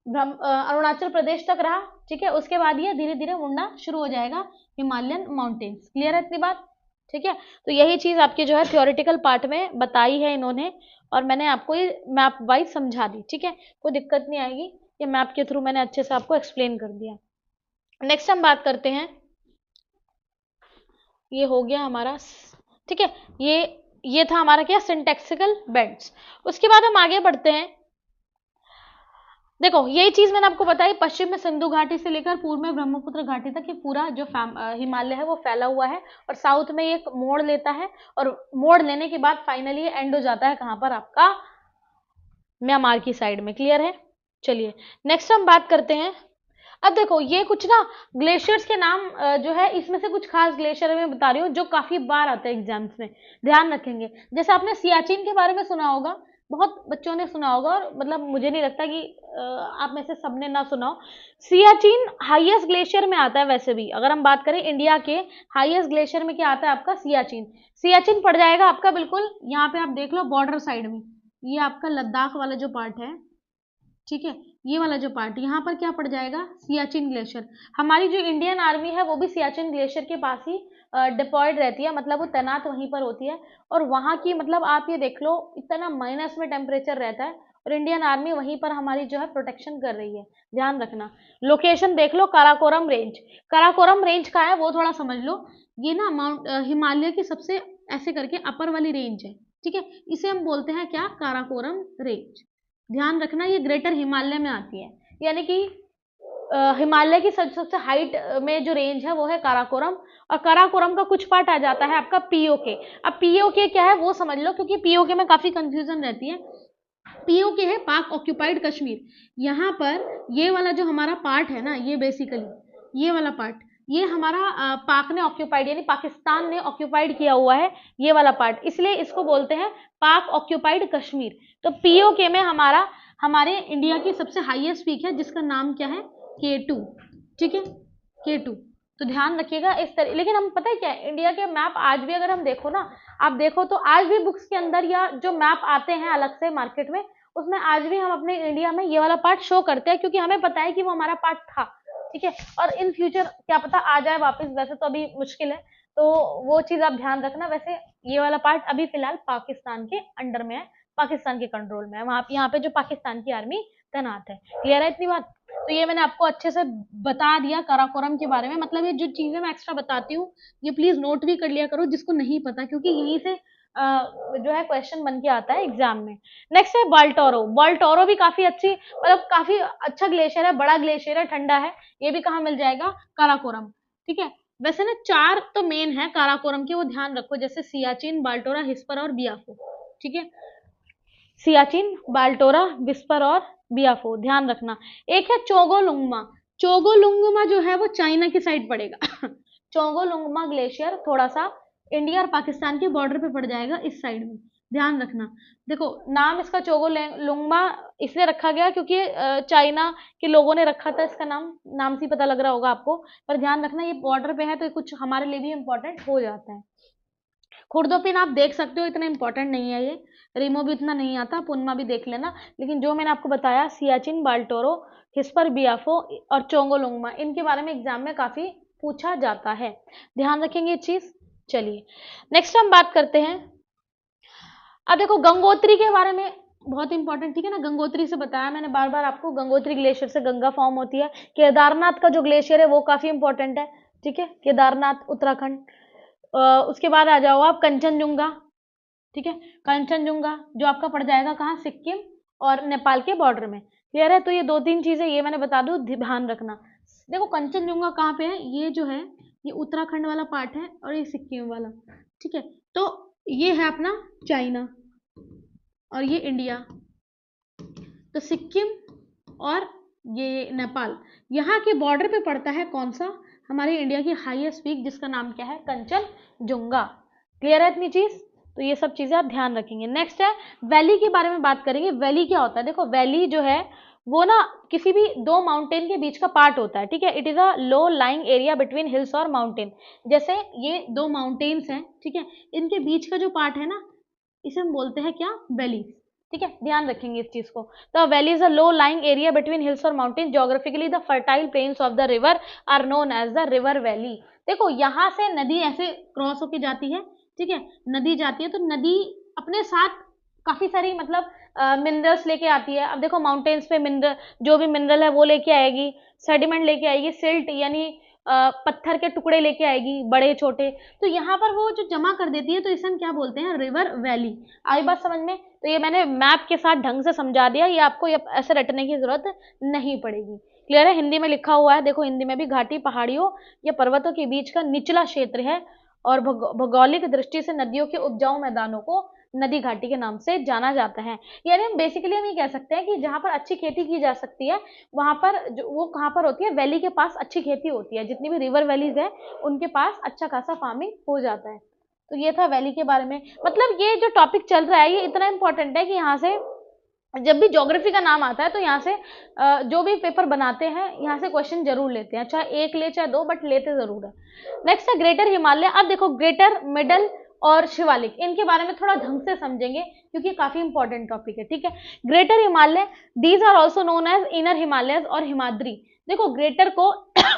अरुणाचल प्रदेश तक रहा, ठीक है, उसके बाद ये धीरे धीरे मुड़ना शुरू हो जाएगा हिमालयन माउंटेन्स। क्लियर है इतनी बात, ठीक है। तो यही चीज आपके जो है थियोरिटिकल पार्ट में बताई है इन्होंने, और मैंने आपको ये मैप वाइज समझा दी, ठीक है, कोई दिक्कत नहीं आएगी, ये मैप के थ्रू मैंने अच्छे से आपको एक्सप्लेन कर दिया। नेक्स्ट हम बात करते हैं, ये हो गया हमारा, ठीक है, ये था हमारा क्या, सिंटैक्सिकल बेंड्स। उसके बाद हम आगे बढ़ते हैं। देखो यही चीज मैंने आपको बताई, पश्चिम में सिंधु घाटी से लेकर पूर्व में ब्रह्मपुत्र घाटी तक ये पूरा जो हिमालय है वो फैला हुआ है, और साउथ में ये मोड़ लेता है, और मोड़ लेने के बाद फाइनली ये एंड हो जाता है कहां पर, आपका म्यांमार की साइड में। क्लियर है, चलिए नेक्स्ट हम बात करते हैं। अब देखो ये कुछ ना ग्लेशियर्स के नाम जो है, इसमें से कुछ खास ग्लेशियर मैं बता रही हूँ जो काफी बार आते हैं एग्जाम्स में, ध्यान रखेंगे। जैसे आपने सियाचिन के बारे में सुना होगा, बहुत बच्चों ने सुना होगा, और मतलब मुझे नहीं लगता कि आप में से सबने ना सुना हो। सियाचिन हाईएस्ट ग्लेशियर में आता है, वैसे भी अगर हम बात करें इंडिया के हाईएस्ट ग्लेशियर में क्या आता है आपका, सियाचिन। सियाचिन पड़ जाएगा आपका बिल्कुल यहाँ पे, आप देख लो बॉर्डर साइड में, ये आपका लद्दाख वाला जो पार्ट है, ठीक है, ये वाला जो पार्ट यहाँ पर क्या पड़ जाएगा, सियाचिन ग्लेशियर। हमारी जो इंडियन आर्मी है वो भी सियाचिन ग्लेशियर के पास ही डिप्लॉयड रहती है, मतलब वो तैनात वहीं पर होती है, और वहां की मतलब आप ये देख लो इतना माइनस में टेम्परेचर रहता है, और इंडियन आर्मी वहीं पर हमारी जो है प्रोटेक्शन कर रही है, ध्यान रखना। लोकेशन देख लो, काराकोरम रेंज। काराकोरम रेंज का है वो थोड़ा समझ लो, ये ना हिमालय की सबसे ऐसे करके अपर वाली रेंज है, ठीक है, इसे हम बोलते हैं क्या, काराकोरम रेंज। ध्यान रखना ये ग्रेटर हिमालय में आती है, यानी कि हिमालय की सबसे हाइट में जो रेंज है वो है काराकोरम, और काराकोरम का कुछ पार्ट आ जाता है आपका पीओके। अब पीओके क्या है वो समझ लो, क्योंकि पीओके में काफी कंफ्यूजन रहती है। पीओके है पाक ऑक्यूपाइड कश्मीर। यहाँ पर ये वाला जो हमारा पार्ट है ना, ये बेसिकली ये वाला पार्ट, ये हमारा पाक ने ऑक्यूपाइड यानी पाकिस्तान ने ऑक्यूपाइड किया हुआ है ये वाला पार्ट, इसलिए इसको बोलते हैं पाक ऑक्यूपाइड कश्मीर। तो पीओके में हमारा हमारे इंडिया की सबसे हाईएस्ट पीक है जिसका नाम क्या है, K2, ठीक है, K2। तो ध्यान रखिएगा इस तरह। लेकिन हम पता है क्या है, इंडिया के मैप आज भी अगर हम देखो ना, आप देखो तो आज भी बुक्स के अंदर या जो मैप आते हैं अलग से मार्केट में, उसमें आज भी हम अपने इंडिया में ये वाला पार्ट शो करते हैं, क्योंकि हमें पता है कि वो हमारा पार्ट था, ठीक है, और इन फ्यूचर क्या पता आ जाए वापस, वैसे तो अभी मुश्किल है, तो वो चीज आप ध्यान रखना। वैसे ये वाला पार्ट अभी फिलहाल पाकिस्तान के अंडर में है, पाकिस्तान के कंट्रोल में है, वहां यहाँ पे जो पाकिस्तान की आर्मी तैनात है। क्लियर है इतनी बात। तो ये मैंने आपको अच्छे से बता दिया काराकोरम के बारे में, मतलब ये जो चीजें मैं एक्स्ट्रा बताती हूँ ये प्लीज नोट भी कर लिया करो जिसको नहीं पता, क्योंकि यहीं से जो है क्वेश्चन बन के आता है एग्जाम में। नेक्स्ट है बाल्टोरो। बाल्टोरो भी काफी अच्छी मतलब काफी अच्छा ग्लेशियर है, बड़ा ग्लेशियर है, ठंडा है, ये भी कहाँ मिल जाएगा, काराकोरम, ठीक है। वैसे ना 4 तो मेन है काराकोरम के, वो ध्यान रखो, जैसे सियाचिन, बाल्टोरा, हिस्पर और बियाफो, ठीक है, सियाचिन, बाल्टोरा, विस्पर और बियाफो, ध्यान रखना। एक है चोगोलुंगमा। चोगोलुंगमा जो है वो चाइना की साइड पड़ेगा चोगोलुंगमा ग्लेशियर थोड़ा सा इंडिया और पाकिस्तान के बॉर्डर पे पड़ जाएगा इस साइड में, ध्यान रखना। देखो नाम इसका चोगोलुंगमा इसलिए रखा गया क्योंकि चाइना के लोगों ने रखा था इसका नाम, नाम से पता लग रहा होगा आपको, पर ध्यान रखना ये बॉर्डर पे है तो कुछ हमारे लिए भी इम्पोर्टेंट हो जाता है। खुर्दोपिन आप देख सकते हो, इतना इंपॉर्टेंट नहीं है ये, रीमो भी इतना नहीं आता, पुनमा भी देख लेना, लेकिन जो मैंने आपको बताया सियाचिन, बाल्टोरो, हिस्पर बियाफो और चोंगोलुंगमा, इनके बारे में एग्जाम में काफी पूछा जाता है, ध्यान रखेंगे ये चीज। चलिए नेक्स्ट हम बात करते हैं। अब देखो गंगोत्री के बारे में, बहुत इंपॉर्टेंट, ठीक है ना, गंगोत्री से बताया मैंने बार बार आपको, गंगोत्री ग्लेशियर से गंगा फॉर्म होती है। केदारनाथ का जो ग्लेशियर है वो काफी इंपॉर्टेंट है, ठीक है, केदारनाथ उत्तराखंड। उसके बाद आ जाओ आप कंचनजुंगा, ठीक है, कंचनजुंगा जो आपका पड़ जाएगा कहाँ, सिक्किम और नेपाल के बॉर्डर में, क्लियर है। तो ये 2-3 चीजें ये मैंने बता दूं, ध्यान रखना। देखो कंचनजुंगा कहाँ पे है, ये जो है ये उत्तराखंड वाला पार्ट है और ये सिक्किम वाला, ठीक है। तो ये है अपना चाइना और ये इंडिया, तो सिक्किम और ये नेपाल, यहाँ के बॉर्डर पे पड़ता है कौन सा, हमारे इंडिया की हाईएस्ट पीक जिसका नाम क्या है, कंचनजुंगा, क्लियर है इतनी चीज। तो ये सब चीजें आप ध्यान रखेंगे। नेक्स्ट है वैली के बारे में बात करेंगे। वैली क्या होता है, देखो वैली जो है वो ना किसी भी दो माउंटेन के बीच का पार्ट होता है, ठीक है, it is a low lying area between hills और माउंटेन। जैसे ये दो माउंटेन्स हैं, ठीक है, इनके बीच का जो पार्ट है ना इसे हम बोलते हैं क्या, वैली, ठीक है, ध्यान रखेंगे इस चीज को। The valley is a low lying area between hills और mountain, geographically the fertile plains of the river are known as the river valley. देखो यहाँ से नदी ऐसे क्रॉस होके जाती है, ठीक है, नदी जाती है, तो नदी अपने साथ काफी सारी मतलब मिनरल्स लेके आती है। अब देखो माउंटेन्स पे मिनरल, जो भी मिनरल है वो लेके आएगी, सेडिमेंट लेके आएगी, सिल्ट यानी पत्थर के टुकड़े लेके आएगी बड़े छोटे, तो यहाँ पर वो जो जमा कर देती है, तो इसे हम क्या बोलते हैं, रिवर वैली। आई बात समझ में। तो ये मैंने मैप के साथ ढंग से समझा दिया, ये आपको ये ऐसे रटने की जरूरत नहीं पड़ेगी, क्लियर है। हिंदी में लिखा हुआ है, देखो हिंदी में भी, घाटी पहाड़ियों या पर्वतों के बीच का निचला क्षेत्र है और भौगोलिक दृष्टि से नदियों के उपजाऊ मैदानों को नदी घाटी के नाम से जाना जाता है। यानी हम बेसिकली हम ये कह सकते हैं कि जहां पर अच्छी खेती की जा सकती है वहां पर वो कहाँ पर होती है, वैली के पास अच्छी खेती होती है, जितनी भी रिवर वैलीज है उनके पास अच्छा खासा फार्मिंग हो जाता है। तो ये था वैली के बारे में। मतलब ये जो टॉपिक चल रहा है ये इतना इंपॉर्टेंट है कि यहाँ से जब भी ज्योग्राफी का नाम आता है तो यहाँ से जो भी पेपर बनाते हैं यहाँ से क्वेश्चन जरूर लेते हैं, चाहे एक ले चाहे दो, बट लेते जरूर है। नेक्स्ट है ग्रेटर हिमालय। अब देखो ग्रेटर, मिडल और शिवालिक, इनके बारे में थोड़ा ढंग से समझेंगे क्योंकि काफी इंपॉर्टेंट टॉपिक है, ठीक है। Greater Himalaya, these are also known as inner Himalaya और हिमाद्री। देखो ग्रेटर को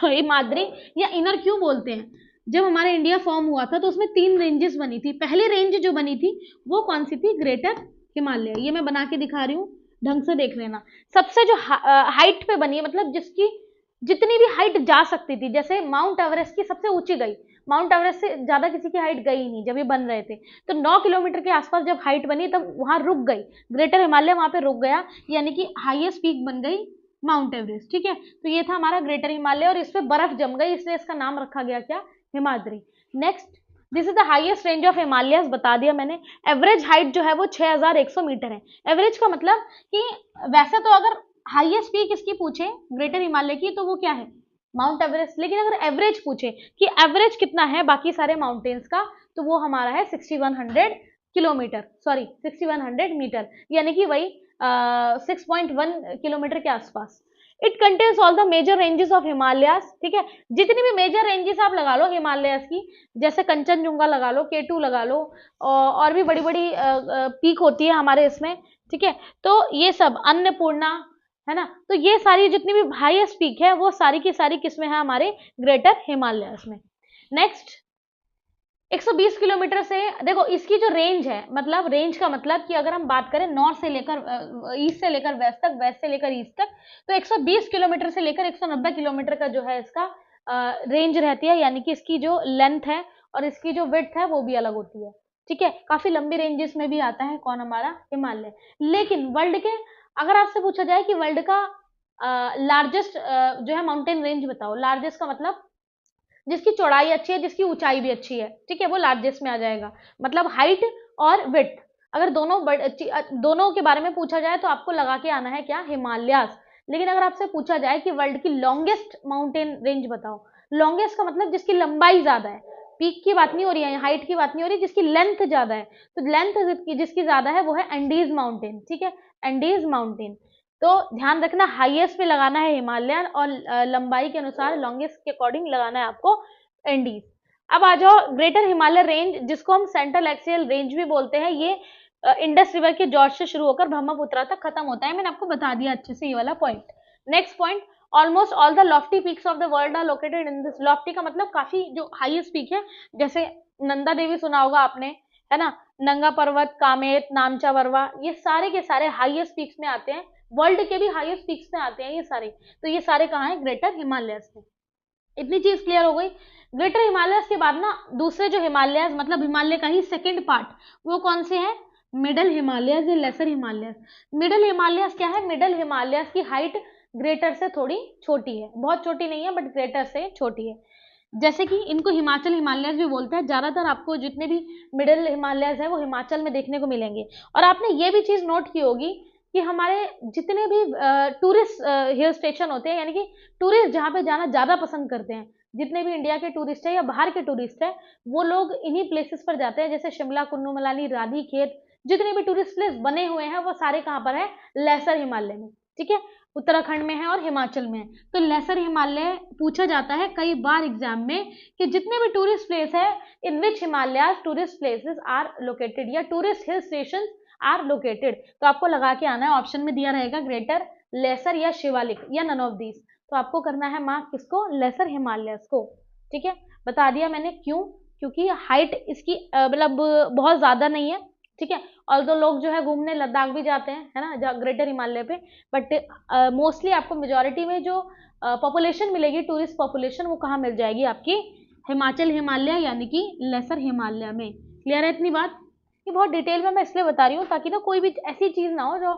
हिमाद्री या इनर क्यों बोलते हैं, जब हमारा इंडिया फॉर्म हुआ था तो उसमें 3 रेंजेस बनी थी। पहली रेंज जो बनी थी वो कौन सी थी, ग्रेटर हिमालय। ये मैं बना के दिखा रही हूँ, ढंग से देख लेना। सबसे जो हाइट पे बनी है, मतलब जिसकी जितनी भी हाइट जा सकती थी, जैसे माउंट एवरेस्ट की सबसे ऊंची गई, माउंट एवरेस्ट से ज्यादा किसी की हाइट गई नहीं जब ये बन रहे थे, तो 9 किलोमीटर के आसपास जब हाइट बनी तब वहां रुक गई, ग्रेटर हिमालय वहां पे रुक गया, यानी कि हाईएस्ट पीक बन गई माउंट एवरेस्ट, ठीक है। तो ये था हमारा ग्रेटर हिमालय और इस पे बर्फ जम गई, इसलिए इसका नाम रखा गया क्या, Himadri. Next, this is the highest range of Himalayas, बता दिया मैंने। एवरेज हाइट जो है वो 6100 मीटर है। एवरेज का मतलब कि वैसे तो अगर हाईएस्ट पीक इसकी पूछे ग्रेटर हिमालय की तो वो क्या है, माउंट एवरेस्ट, लेकिन अगर एवरेज पूछे कि एवरेज कितना है बाकी सारे माउंटेन्स का, तो वो हमारा है 6100 किलोमीटर, सॉरी 6100 मीटर, यानी कि वही 6.1 किलोमीटर के आसपास। It contains all the major ranges of Himalayas, ठीक है, जितनी भी मेजर रेंजेस आप लगा लो हिमालयस की, जैसे कंचनजुंगा लगा लो, K2 लगा लो, और भी बड़ी बड़ी पीक होती है हमारे इसमें, ठीक है। तो ये सब, अन्नपूर्णा है ना, तो ये सारी जितनी भी हाईएस्ट पीक है वो सारी की सारी किसमें है, हमारे ग्रेटर हिमालयस में। नेक्स्ट, 120 किलोमीटर से, देखो इसकी जो रेंज है, मतलब रेंज का मतलब कि अगर हम बात करें नॉर्थ से लेकर ईस्ट से लेकर वेस्ट तक, वेस्ट से लेकर ईस्ट तक, तो 120 किलोमीटर से लेकर 190 किलोमीटर का जो है इसका रेंज रहती है, यानी कि इसकी जो लेंथ है और इसकी जो विड्थ है वो भी अलग होती है, ठीक है। काफी लंबी रेंजेस में भी आता है कौन, हमारा हिमालय। लेकिन वर्ल्ड के, अगर आपसे पूछा जाए कि वर्ल्ड का लार्जेस्ट जो है माउंटेन रेंज बताओ, लार्जेस्ट का मतलब जिसकी चौड़ाई अच्छी है, जिसकी ऊंचाई भी अच्छी है, ठीक है, वो लार्जेस्ट में आ जाएगा, मतलब हाइट और विड्थ, अगर दोनों के बारे में पूछा जाए तो आपको लगा के आना है क्या, हिमालयस। लेकिन अगर आपसे पूछा जाए कि वर्ल्ड की लॉन्गेस्ट माउंटेन रेंज बताओ, लॉन्गेस्ट का मतलब जिसकी लंबाई ज्यादा है, पीक की बात नहीं हो रही है, हाइट की बात नहीं हो रही, जिसकी लेंथ ज्यादा है, तो लेंथ जिसकी ज्यादा है वो है एंडीज माउंटेन, ठीक है, एंडीज माउंटेन। तो ध्यान रखना हाईएस्ट पे लगाना है हिमालयन, और लंबाई के अनुसार लॉन्गेस्ट के अकॉर्डिंग लगाना है आपको एंडीज। अब आ जाओ ग्रेटर हिमालय रेंज, जिसको हम सेंट्रल एक्सियल रेंज भी बोलते हैं। ये इंडस रिवर के जॉर्ज से शुरू होकर ब्रह्मपुत्रा तक खत्म होता है। मैंने आपको बता दिया अच्छे से ये वाला point. Next point, almost all the lofty peaks of the world are located in this. Lofty का मतलब काफी जो हाईएस्ट पीक है, जैसे नंदा देवी सुना होगा आपने, है ना, नंगा पर्वत, कामेत, नामचा बरवा, ये सारे के सारे हाईएस्ट पीक्स में आते हैं, वर्ल्ड के भी हाईएस्ट पीक्स में आते हैं ये सारे। तो ये सारे कहाँ है? ग्रेटर हिमालयस में। इतनी चीज क्लियर हो गई। ग्रेटर हिमालयस के बाद ना दूसरे जो हिमालयस, मतलब हिमालय का ही सेकेंड पार्ट, वो कौन से है? मिडल हिमालयस या लेसर हिमालयस। मिडल हिमालयस क्या है? मिडल हिमालयस की हाइट ग्रेटर से थोड़ी छोटी है, बहुत छोटी नहीं है बट ग्रेटर से छोटी है। जैसे कि इनको हिमाचल हिमालयस भी बोलते हैं। ज्यादातर आपको जितने भी मिडल हिमालयस है वो हिमाचल में देखने को मिलेंगे। और आपने ये भी चीज नोट की होगी कि हमारे जितने भी टूरिस्ट हिल स्टेशन होते हैं, यानी कि टूरिस्ट जहाँ पे जाना ज्यादा पसंद करते हैं, जितने भी इंडिया के टूरिस्ट है या बाहर के टूरिस्ट है, वो लोग इन्हीं प्लेसेस पर जाते हैं, जैसे शिमला, कुल्लू मनाली, राधी खेत, जितने भी टूरिस्ट प्लेस बने हुए हैं वो सारे कहाँ पर है? लेसर हिमालय में, ठीक है, उत्तराखंड में है और हिमाचल में है। तो लेसर हिमालय पूछा जाता है कई बार एग्जाम में कि जितने भी टूरिस्ट प्लेस है, in which Himalaya tourist places are located, या tourist hill station are located. तो आपको लगा के आना है, ऑप्शन में दिया रहेगा ग्रेटर, लेसर या शिवालिक, या नन ऑफ दीज। तो आपको करना है मार्क किसको? लेसर हिमालयस को, ठीक है। बता दिया मैंने क्यों, क्योंकि हाइट इसकी मतलब बहुत ज्यादा नहीं है, ठीक है। और तो लोग जो है घूमने लद्दाख भी जाते हैं, है ना, ग्रेटर हिमालय पे, बट मोस्टली आपको मेजोरिटी में जो पॉपुलेशन मिलेगी, टूरिस्ट पॉपुलेशन, वो कहाँ मिल जाएगी? आपकी हिमाचल हिमालय यानी कि लेसर हिमालय में। क्लियर है इतनी बात? ये बहुत डिटेल में मैं इसलिए बता रही हूँ ताकि ना कोई भी ऐसी चीज ना हो जो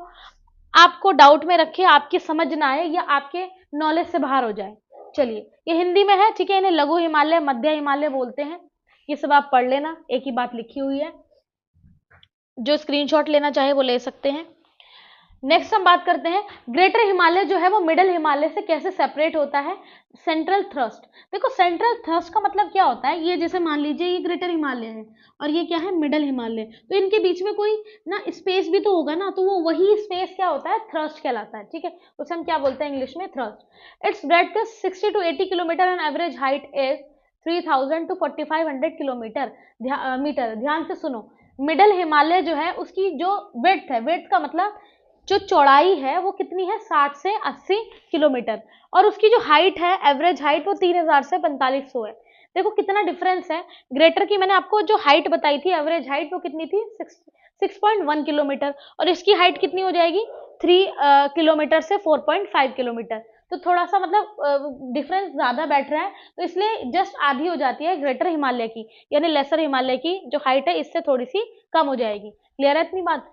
आपको डाउट में रखे, आपकी समझ ना आए या आपके नॉलेज से बाहर हो जाए। चलिए, ये हिंदी में है, ठीक है। इन्हें लघु हिमालय, मध्य हिमालय बोलते हैं। ये सब आप पढ़ लेना, एक ही बात लिखी हुई है। जो स्क्रीनशॉट लेना चाहे वो ले सकते हैं। नेक्स्ट हम बात करते हैं ग्रेटर हिमालय जो है वो मिडल हिमालय से कैसे सेपरेट होता है। Central thrust. देखो सेंट्रल थ्रस्ट का मतलब क्या होता है? ये जैसे मान लीजिए ये ग्रेटर हिमालय है और ये क्या है? मिडल हिमालय। तो इनके बीच में कोई ना स्पेस भी तो होगा ना, तो वो वही स्पेस क्या होता है? थ्रस्ट कहलाता है, ठीक है। उसे हम क्या बोलते हैं इंग्लिश में? Thrust. Its breadth is 60 to 80 kilometre and average height is 3000 to 4500 kilometre metre. ध्यान से सुनो, मिडल हिमालय जो है उसकी जो विड्थ है, विड्थ का मतलब जो चौड़ाई है वो कितनी है? 60 से 80 किलोमीटर, और उसकी जो हाइट है, एवरेज हाइट, वो 3000 से 4500 है। देखो कितना डिफरेंस है। ग्रेटर की मैंने आपको जो हाइट बताई थी, एवरेज हाइट, वो कितनी थी? 6.1 किलोमीटर, और इसकी हाइट कितनी हो जाएगी? 3 किलोमीटर से 4.5 किलोमीटर। तो थोड़ा सा मतलब डिफरेंस ज्यादा बैठ रहा है, तो इसलिए जस्ट आधी हो जाती है ग्रेटर हिमालय की, यानी लेसर हिमालय की जो हाइट है इससे थोड़ी सी कम हो जाएगी। क्लियर है इतनी बात?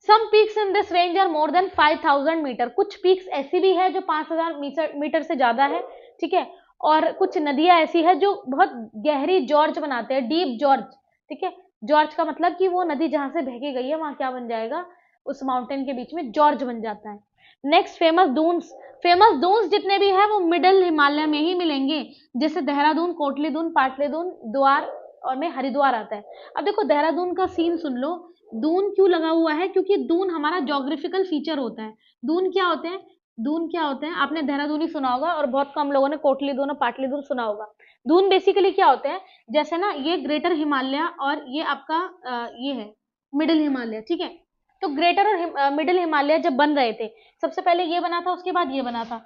Some peaks in this range are more than 5000 meter. कुछ पीक्स ऐसी भी है जो 5000 मीटर से ज्यादा है, ठीक है। और कुछ नदियां ऐसी है जो बहुत गहरी जॉर्ज बनाते हैं, डीप जॉर्ज, ठीक है। जॉर्ज का मतलब कि वो नदी जहां से बह के गई है वहां क्या बन जाएगा? उस माउंटेन के बीच में जॉर्ज बन जाता है। Next, famous Doons. Famous Doons जितने भी है वो मिडल हिमालय में ही मिलेंगे, जैसे देहरादून, कोटली दून, पाटली दून, द्वार और में हरिद्वार आता है। अब देखो देहरादून का सीन सुन लो। दून क्यों लगा हुआ है? क्योंकि दून हमारा जोग्राफिकल फीचर होता है। दून क्या होते हैं? दून क्या होते हैं? आपने देहरादून ही सुना होगा और बहुत कम लोगों ने कोटली दून और पाटली दून सुना होगा। दून बेसिकली क्या होते हैं? जैसे ना ये ग्रेटर हिमालय और ये आपका ये है मिडिल हिमालय, ठीक है। तो ग्रेटर और मिडिल हिमालय जब बन रहे थे, सबसे पहले ये बना था, उसके बाद ये बना था।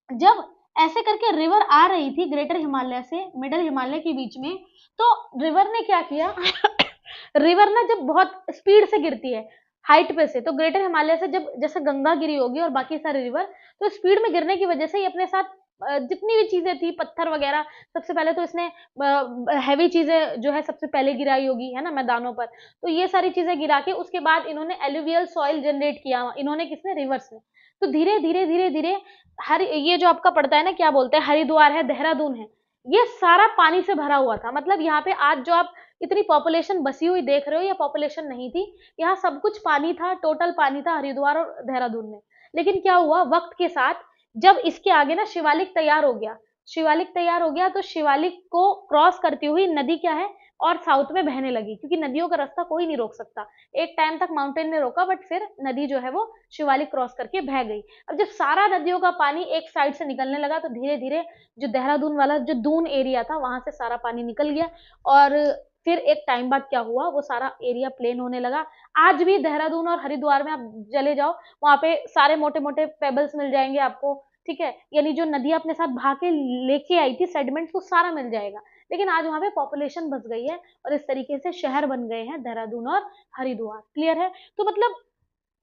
जब ऐसे करके रिवर आ रही थी ग्रेटर हिमालय से मिडिल हिमालय के बीच में, तो रिवर ने क्या किया? रिवर ना जब बहुत स्पीड से गिरती है हाइट पे से, तो ग्रेटर हिमालय से जब जैसे गंगा गिरी होगी और बाकी सारे रिवर, तो स्पीड में गिरने की वजह से ये अपने साथ जितनी भी चीजें थी, पत्थर वगैरह, सबसे पहले तो इसने हैवी चीजें जो है सबसे पहले गिराई होगी, है ना, मैदानों पर। तो ये सारी चीजें गिरा के उसके बाद इन्होंने एलुवियल सॉइल जनरेट किया। इन्होंने किसने? रिवर से। तो धीरे धीरे धीरे धीरे हर ये जो आपका पड़ता है ना, क्या बोलते हैं, हरिद्वार है, देहरादून है, ये सारा पानी से भरा हुआ था। मतलब यहाँ पे आज जो आप इतनी पॉपुलेशन बसी हुई देख रहे हो, या पॉपुलेशन नहीं थी, यहाँ सब कुछ पानी था, टोटल पानी था हरिद्वार और देहरादून में। लेकिन क्या हुआ वक्त के साथ, जब इसके आगे ना शिवालिक तैयार हो गया, शिवालिक तैयार हो गया तो शिवालिक को क्रॉस करती हुई नदी क्या है और साउथ में बहने लगी, क्योंकि नदियों का रास्ता कोई नहीं रोक सकता। एक टाइम तक माउंटेन ने रोका, बट फिर नदी जो है वो शिवालिक क्रॉस करके बह गई। अब जब सारा नदियों का पानी एक साइड से निकलने लगा तो धीरे धीरे जो देहरादून वाला जो दून एरिया था वहां से सारा पानी निकल गया, और फिर एक टाइम बाद क्या हुआ, वो सारा एरिया प्लेन होने लगा। आज भी देहरादून और हरिद्वार में आप चले जाओ, वहां पे सारे मोटे मोटे पेबल्स मिल जाएंगे आपको, ठीक है, यानी जो नदियां अपने साथ भाग के लेके आई थी सेडिमेंट्स, वो सारा मिल जाएगा। लेकिन आज वहां पे पॉपुलेशन बस गई है और इस तरीके से शहर बन गए हैं देहरादून और हरिद्वार। क्लियर है? तो मतलब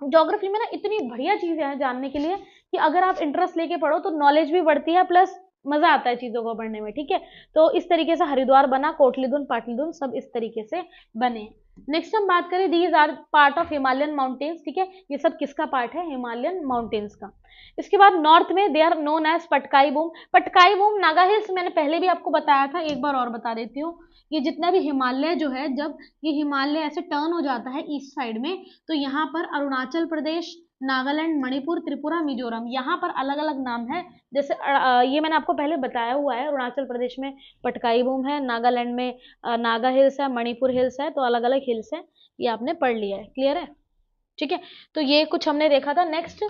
ज्योग्राफी में ना इतनी बढ़िया चीजें हैं जानने के लिए कि अगर आप इंटरेस्ट लेके पढ़ो तो नॉलेज भी बढ़ती है, प्लस मजा आता है चीजों को पढ़ने में। ठीक है, तो इस तरीके से हरिद्वार बना, कोटलीदुन पाटलीदुन सब इस तरीके से बने। नेक्स्ट हम बात करें, these are part of Himalayan mountains. ठीक है, ये सब किसका पार्ट है? हिमालयन माउंटेन्स का। इसके बाद नॉर्थ में they are known as Patkai Bum. Patkai Bum Naga hills मैंने पहले भी आपको बताया था, एक बार और बता देती हूँ। ये जितना भी हिमालय जो है, जब ये हिमालय ऐसे टर्न हो जाता है ईस्ट साइड में, तो यहाँ पर अरुणाचल प्रदेश, नागालैंड, मणिपुर, त्रिपुरा, मिजोरम, यहाँ पर अलग अलग नाम है। जैसे ये मैंने आपको पहले बताया हुआ है, अरुणाचल प्रदेश में पटकाई बूम है, नागालैंड में नागा हिल्स है, मणिपुर हिल्स है, तो अलग अलग हिल्स है, ये आपने पढ़ लिया है। क्लियर है? ठीक है, तो ये कुछ हमने देखा था। Next,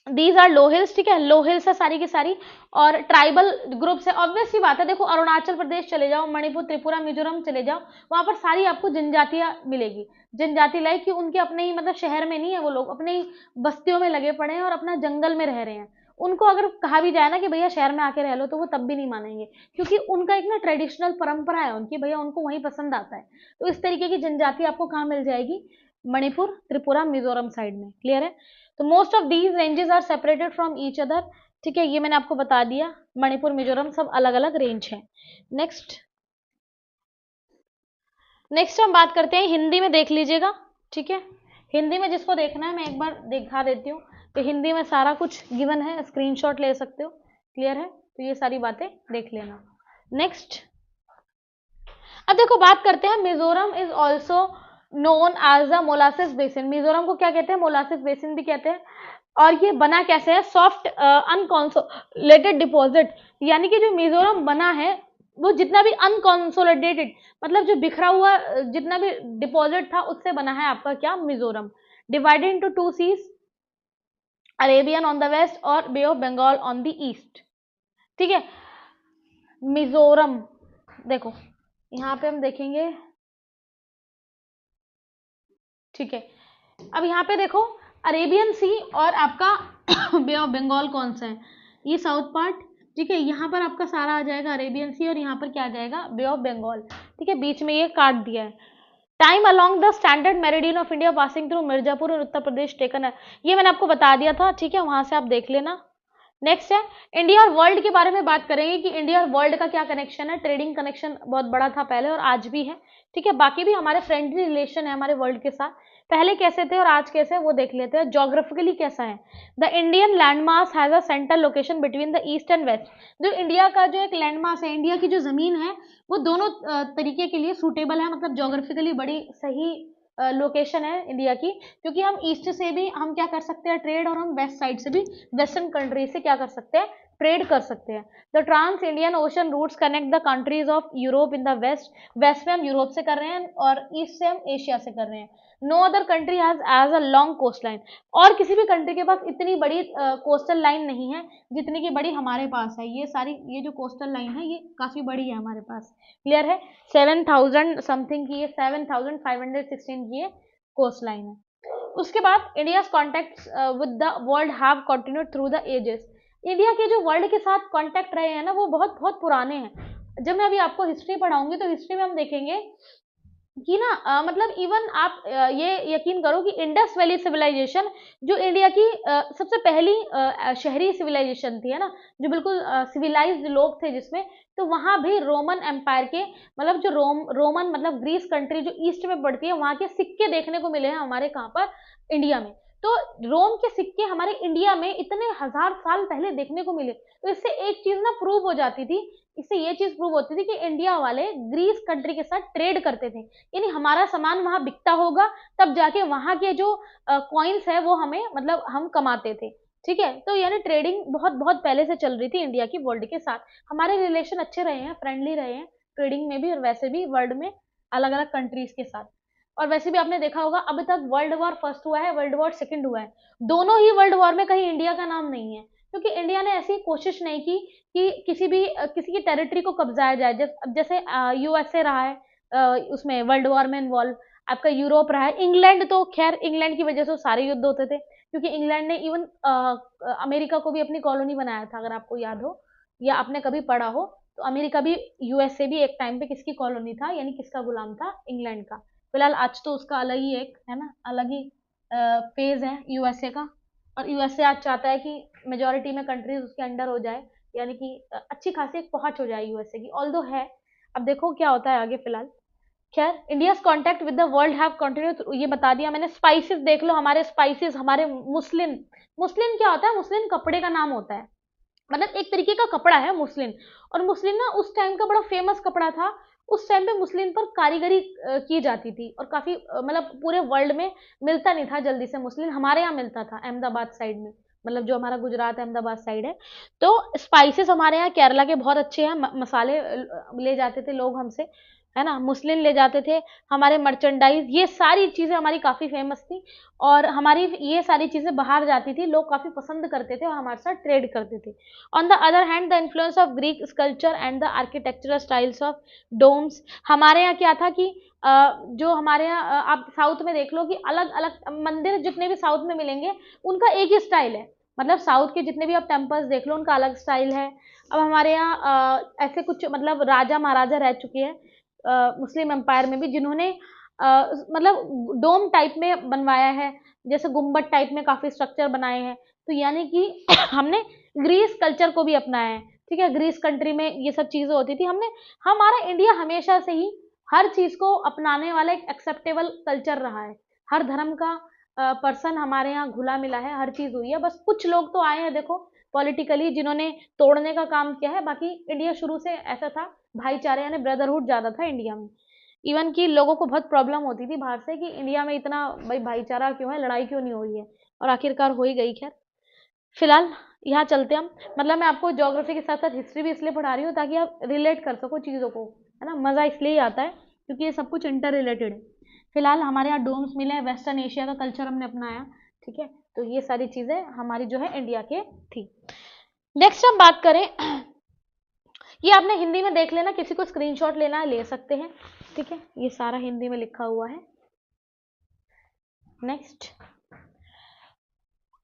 these are low hills. ठीक है, लो हिल्स है सारी की सारी, और ट्राइबल ग्रुप्स है। ऑब्वियस सी बात है, देखो अरुणाचल प्रदेश चले जाओ, मणिपुर, त्रिपुरा, मिजोरम चले जाओ, वहां पर सारी आपको जनजातियां मिलेगी। जनजाति लाइक कि उनके अपने ही मतलब शहर में नहीं है, वो लोग अपने ही बस्तियों में लगे पड़े हैं और अपना जंगल में रह रहे हैं। उनको अगर कहा भी जाए ना कि भैया शहर में आके रह लो, तो वो तब भी नहीं मानेंगे, क्योंकि उनका एक ना ट्रेडिशनल परंपरा है उनकी, भैया उनको वही पसंद आता है। तो इस तरीके की जनजाति आपको कहाँ मिल जाएगी? मणिपुर, त्रिपुरा, मिजोरम साइड में। क्लियर है? तो most of these ranges are separated from each other. ठीक है, ये मैंने आपको बता दिया, मणिपुर, मिजोरम सब अलग अलग रेंज है। नेक्स्ट हम बात करते हैं हिंदी में, देख लीजिएगा। ठीक है, हिंदी में जिसको देखना है मैं एक बार दिखा देती हूँ, तो हिंदी में सारा कुछ गिवन है, स्क्रीनशॉट ले सकते हो। क्लियर है? तो ये सारी बातें देख लेना। नेक्स्ट, अब देखो बात करते हैं, Mizoram is also known as a molasses basin. Mizoram को क्या कहते हैं? मोलासिस बेसिन भी कहते हैं। और ये बना कैसे है? सॉफ्ट अनकॉन्सोलेटेड डिपॉजिट, यानी कि जो मिजोरम बना है वो जितना भी अनकॉन्सोलिडेटेड, मतलब जो बिखरा हुआ जितना भी डिपॉजिट था, उससे बना है आपका क्या? Mizoram. Divided into two seas, Arabian on the west और bay of Bengal on the east. ठीक है, मिजोरम देखो यहाँ पे हम देखेंगे। ठीक है, अब यहाँ पे देखो अरेबियन सी और आपका बे ऑफ बंगाल कौन सा है? ये साउथ पार्ट। ठीक है, यहाँ पर आपका सारा आ जाएगा अरेबियन सी, और यहाँ पर क्या आ जाएगा? बे ऑफ बंगाल। ठीक है, बीच में ये काट दिया है। Time along the standard meridian of India passing through Mirzapur और उत्तर प्रदेश टेकन है, ये मैंने आपको बता दिया था। ठीक है, वहां से आप देख लेना। नेक्स्ट है इंडिया और वर्ल्ड के बारे में बात करेंगे कि इंडिया और वर्ल्ड का क्या कनेक्शन है। ट्रेडिंग कनेक्शन बहुत बड़ा था पहले और आज भी है। ठीक है, बाकी भी हमारे फ्रेंडली रिलेशन है हमारे वर्ल्ड के साथ, पहले कैसे थे और आज कैसे है वो देख लेते हैं। जोग्राफिकली कैसा है? The Indian landmass has a central location between the east and west. जो इंडिया का जो एक लैंडमास है, इंडिया की जो जमीन है, वो दोनों तरीके के लिए सूटेबल है, मतलब जोग्राफिकली बड़ी सही लोकेशन है इंडिया की, क्योंकि हम ईस्ट से भी हम क्या कर सकते हैं? ट्रेड, और हम वेस्ट साइड से भी वेस्टर्न कंट्री से क्या कर सकते हैं? ट्रेड कर सकते हैं। The trans Indian ocean routes connect the countries of Europe in the west. West में हम यूरोप से कर रहे हैं और ईस्ट से हम एशिया से कर रहे हैं। No other country has as a long coastline. और किसी भी कंट्री के पास इतनी बड़ी कोस्टल लाइन नहीं है जितनी की बड़ी हमारे पास है। ये सारी ये जो कोस्टल लाइन है ये काफी बड़ी है हमारे पास। क्लियर है? 7000 समथिंग की, 7516 की कोस्ट लाइन है। उसके बाद India's contact with the world have continued through the ages. India के जो वर्ल्ड के साथ कॉन्टेक्ट रहे हैं ना, वो बहुत बहुत पुराने हैं। जब मैं अभी आपको हिस्ट्री पढ़ाऊंगी तो हिस्ट्री में हम देखेंगे कि ना मतलब इवन आप ये यकीन करो कि इंडस वैली सिविलाइजेशन जो इंडिया की सबसे पहली शहरी सिविलाइजेशन थी, है ना, जो बिल्कुल सिविलाइज्ड लोग थे जिसमें, तो वहां भी रोमन एम्पायर के मतलब जो रोमन मतलब ग्रीस कंट्री जो ईस्ट में पड़ती है, वहां के सिक्के देखने को मिले हैं हमारे कहाँ पर? इंडिया में। तो रोम के सिक्के हमारे इंडिया में इतने हजार साल पहले देखने को मिले। तो इससे एक चीज ना प्रूव हो जाती थी, इससे ये चीज प्रूव होती थी कि इंडिया वाले ग्रीस कंट्री के साथ ट्रेड करते थे, यानी हमारा सामान वहां बिकता होगा, तब जाके वहां के जो कॉइन्स है वो हमें मतलब हम कमाते थे। ठीक है। तो यानी ट्रेडिंग बहुत बहुत पहले से चल रही थी इंडिया की वर्ल्ड के साथ, हमारे रिलेशन अच्छे रहे हैं, फ्रेंडली रहे हैं ट्रेडिंग में भी और वैसे भी वर्ल्ड में अलग अलग कंट्रीज के साथ। और वैसे भी आपने देखा होगा अब तक वर्ल्ड वॉर फर्स्ट हुआ है, वर्ल्ड वॉर सेकंड हुआ है, दोनों ही वर्ल्ड वॉर में कहीं इंडिया का नाम नहीं है, क्योंकि इंडिया ने ऐसी कोशिश नहीं की कि किसी की टेरिटरी को कब्जाया जाए। जैसे यूएसए रहा है उसमें वर्ल्ड वॉर में इन्वॉल्व, आपका यूरोप रहा है, इंग्लैंड तो खैर इंग्लैंड की वजह से सारे युद्ध होते थे, क्योंकि इंग्लैंड ने इवन अमेरिका को भी अपनी कॉलोनी बनाया था, अगर आपको याद हो या आपने कभी पढ़ा हो, तो अमेरिका भी यूएसए भी एक टाइम पे किसकी कॉलोनी था, यानी किसका गुलाम था, इंग्लैंड का। फिलहाल आज तो उसका अलग ही एक है ना, अलग ही फेज है यूएसए का। और यूएसए आज चाहता है कि मेजोरिटी में कंट्रीज उसके अंडर हो जाए, यानी कि अच्छी खासी एक पहुंच हो जाए यूएसए की, ऑल्दो है। अब देखो क्या होता है आगे। फिलहाल खैर India's contact with the world have continued, ये बता दिया मैंने। स्पाइसेस देख लो, हमारे स्पाइसेस, हमारे मुस्लिन, मुस्लिन क्या होता है, मुस्लिन कपड़े का नाम होता है, मतलब एक तरीके का कपड़ा है मुस्लिन। और मुस्लिन ना उस टाइम का बड़ा फेमस कपड़ा था, उस टाइम पे मुस्लिन पर कारीगरी की जाती थी, और काफी मतलब पूरे वर्ल्ड में मिलता नहीं था जल्दी से मुस्लिन, हमारे यहाँ मिलता था अहमदाबाद साइड में, मतलब जो हमारा गुजरात अहमदाबाद साइड है। तो स्पाइसेस हमारे यहाँ केरला के बहुत अच्छे हैं, मसाले ले जाते थे लोग हमसे, है ना, मुस्लिन ले जाते थे, हमारे मर्चेंडाइज, ये सारी चीजें हमारी काफी फेमस थी, और हमारी ये सारी चीजें बाहर जाती थी, लोग काफी पसंद करते थे और हमारे साथ ट्रेड करते थे। On the other hand the influence of Greek sculpture and the architectural styles of domes, हमारे यहाँ क्या था कि जो हमारे यहाँ आप साउथ में देख लो कि अलग अलग मंदिर जितने भी साउथ में मिलेंगे उनका एक ही स्टाइल है, मतलब साउथ के जितने भी आप टेम्पल्स देख लो उनका अलग स्टाइल है। अब हमारे यहाँ ऐसे कुछ मतलब राजा महाराजा रह चुके हैं मुस्लिम एम्पायर में भी, जिन्होंने मतलब डोम टाइप में बनवाया है, जैसे गुम्बद टाइप में काफी स्ट्रक्चर बनाए हैं, तो यानी कि हमने ग्रीस कल्चर को भी अपनाया है। ठीक है, ग्रीस कंट्री में ये सब चीजें होती थी, हमने, हमारा इंडिया हमेशा से ही हर चीज को अपनाने वाला एक एक्सेप्टेबल कल्चर रहा है, हर धर्म का पर्सन हमारे यहाँ घुला मिला है, हर चीज हुई है, बस कुछ लोग तो आए हैं देखो पॉलिटिकली जिन्होंने तोड़ने का काम किया है, बाकी इंडिया शुरू से ऐसा था, भाईचारे यानी ब्रदरहुड ज्यादा था इंडिया में। इवन कि लोगों को बहुत प्रॉब्लम होती थी बाहर से कि इंडिया में इतना भाई भाईचारा क्यों है, लड़ाई क्यों नहीं हो रही है, और आखिरकार हो ही गई। खैर फिलहाल यहाँ चलते हम, मतलब मैं आपको ज्योग्राफी के साथ साथ हिस्ट्री भी इसलिए पढ़ा रही हूँ ताकि आप रिलेट कर सको चीज़ों को, है ना, मज़ा इसलिए आता है क्योंकि ये सब कुछ इंटर रिलेटेड है। फिलहाल हमारे यहाँ डोम्स मिले, वेस्टर्न एशिया का कल्चर हमने अपनाया, ठीक है, तो ये सारी चीज़ें हमारी जो है इंडिया के थी। नेक्स्ट हम बात करें, ये आपने हिंदी में देख लेना, किसी को स्क्रीनशॉट लेना है ले सकते हैं, ठीक है, ये सारा हिंदी में लिखा हुआ है। नेक्स्ट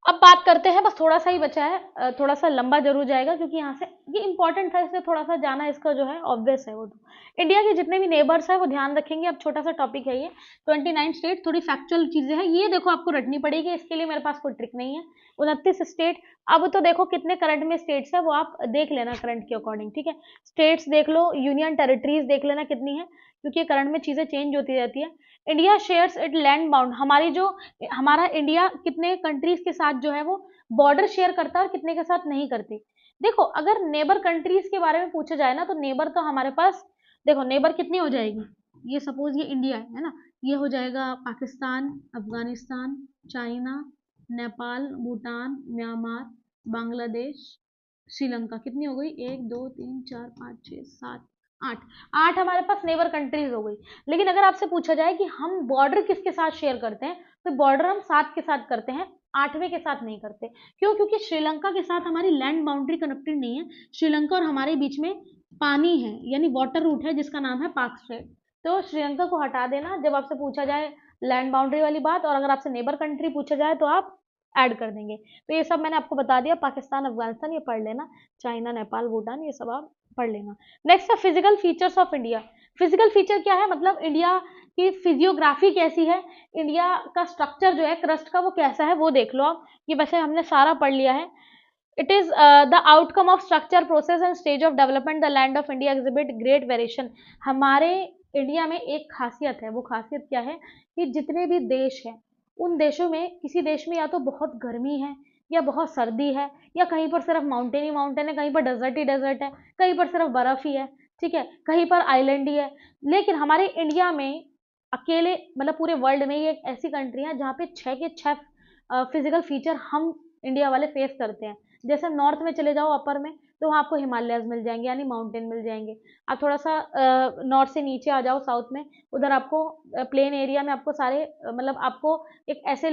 अब बात करते हैं, बस थोड़ा सा ही बचा है, थोड़ा सा लंबा जरूर जाएगा क्योंकि यहाँ से ये इंपॉर्टेंट था, इससे थोड़ा सा जाना इसका जो है ऑब्वियस है। वो तो इंडिया के जितने भी नेबर्स है वो ध्यान रखेंगे, अब छोटा सा टॉपिक है ये, 29 स्टेट, थोड़ी फैक्चुअल चीजें हैं, ये देखो आपको रटनी पड़ेगी, इसके लिए मेरे पास कोई ट्रिक नहीं है। 29 स्टेट, अब तो देखो कितने करंट में स्टेट्स है वो आप देख लेना करंट के अकॉर्डिंग, ठीक है, स्टेट्स देख लो, यूनियन टेरिटरीज देख लेना कितनी है, क्योंकि करंट में चीजें चेंज होती रहती है। India shares it land bound, हमारी जो हमारा इंडिया कितने कंट्रीज के साथ जो है वो बॉर्डर शेयर करता है और कितने के साथ नहीं करती। देखो अगर नेबर कंट्रीज के बारे में पूछा जाए ना, तो नेबर तो हमारे पास, देखो नेबर कितनी हो जाएगी, ये सपोज ये इंडिया है ना, ये हो जाएगा पाकिस्तान, अफगानिस्तान, चाइना, नेपाल, भूटान, म्यांमार, बांग्लादेश, श्रीलंका, कितनी हो गई, 1 2 3 4 5 6 7 8, 8 हमारे पास नेबर कंट्रीज हो गई। लेकिन अगर आपसे पूछा जाए कि हम बॉर्डर किसके साथ शेयर करते हैं, तो बॉर्डर हम 7 के साथ करते हैं, 8वें के साथ नहीं करते। क्यों? क्योंकि श्रीलंका के साथ हमारी लैंड बाउंड्री कनेक्टेड नहीं है, श्रीलंका और हमारे बीच में पानी है, यानी वाटर रूट है जिसका नाम है पाक स्ट्रेट, तो श्रीलंका को हटा देना जब आपसे पूछा जाए लैंड बाउंड्री वाली बात, और अगर आपसे नेबर कंट्री पूछा जाए तो आप ऐड कर देंगे। तो ये सब मैंने आपको बता दिया, पाकिस्तान, अफगानिस्तान ये पढ़ लेना, चाइना, नेपाल, भूटान ये सब आप पढ़ लेना। नेक्स्ट है physical features of India. Physical feature क्या है, मतलब इंडिया की फिजियोग्राफी कैसी है, इंडिया का स्ट्रक्चर जो है क्रस्ट का वो कैसा है वो देख लो आप, ये वैसे हमने सारा पढ़ लिया है। It is the outcome of structure, process and stage of development, the land of India exhibit great variation. हमारे इंडिया में एक खासियत है, वो खासियत क्या है कि जितने भी देश हैं उन देशों में, किसी देश में या तो बहुत गर्मी है या बहुत सर्दी है, या कहीं पर सिर्फ माउंटेन ही माउंटेन है, कहीं पर डेजर्ट ही डेजर्ट है, कहीं पर सिर्फ बर्फ ही है, ठीक है, कहीं पर आइलैंड ही है। लेकिन हमारे इंडिया में अकेले, मतलब पूरे वर्ल्ड में ये एक ऐसी कंट्री है जहाँ पे 6 के 6 फिजिकल फीचर हम इंडिया वाले फेस करते हैं। जैसे नॉर्थ में चले जाओ अपर में, तो वहाँ आपको हिमालयाज़ मिल जाएँगे, यानी माउंटेन मिल जाएँगे। आप थोड़ा-सा नॉर्थ से नीचे आ जाओ साउथ में, उधर आपको प्लेन एरिया में आपको सारे मतलब आपको एक ऐसे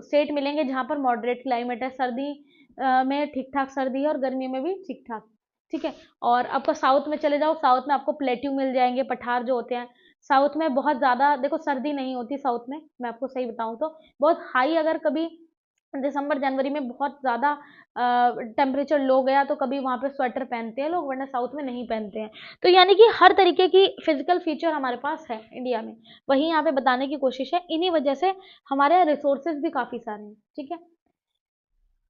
स्टेट मिलेंगे जहाँ पर मॉडरेट क्लाइमेट है, सर्दी में ठीक-ठाक सर्दी है और गर्मी में भी ठीक-ठाक, ठीक है? और आपका साउथ में चले जाओ, साउथ में आपको प्लेट्यू मिल जाएँगे, पठार जो होते हैं। साउथ में बहुत ज़्यादा देखो सर्दी नहीं होती साउथ में, मैं आपको सही बताऊँ तो। बहुत हाई अगर कभी दिसंबर जनवरी में बहुत ज़्यादा टेम्परेचर लो गया तो कभी वहाँ पे स्वेटर पहनते हैं लोग, वरना साउथ में नहीं पहनते हैं। तो यानी कि हर तरीके की फिजिकल फीचर हमारे पास है इंडिया में, वही यहाँ पे बताने की कोशिश है। इन्हीं वजह से हमारे यहाँ रिसोर्सेज भी काफ़ी सारे हैं, ठीक है?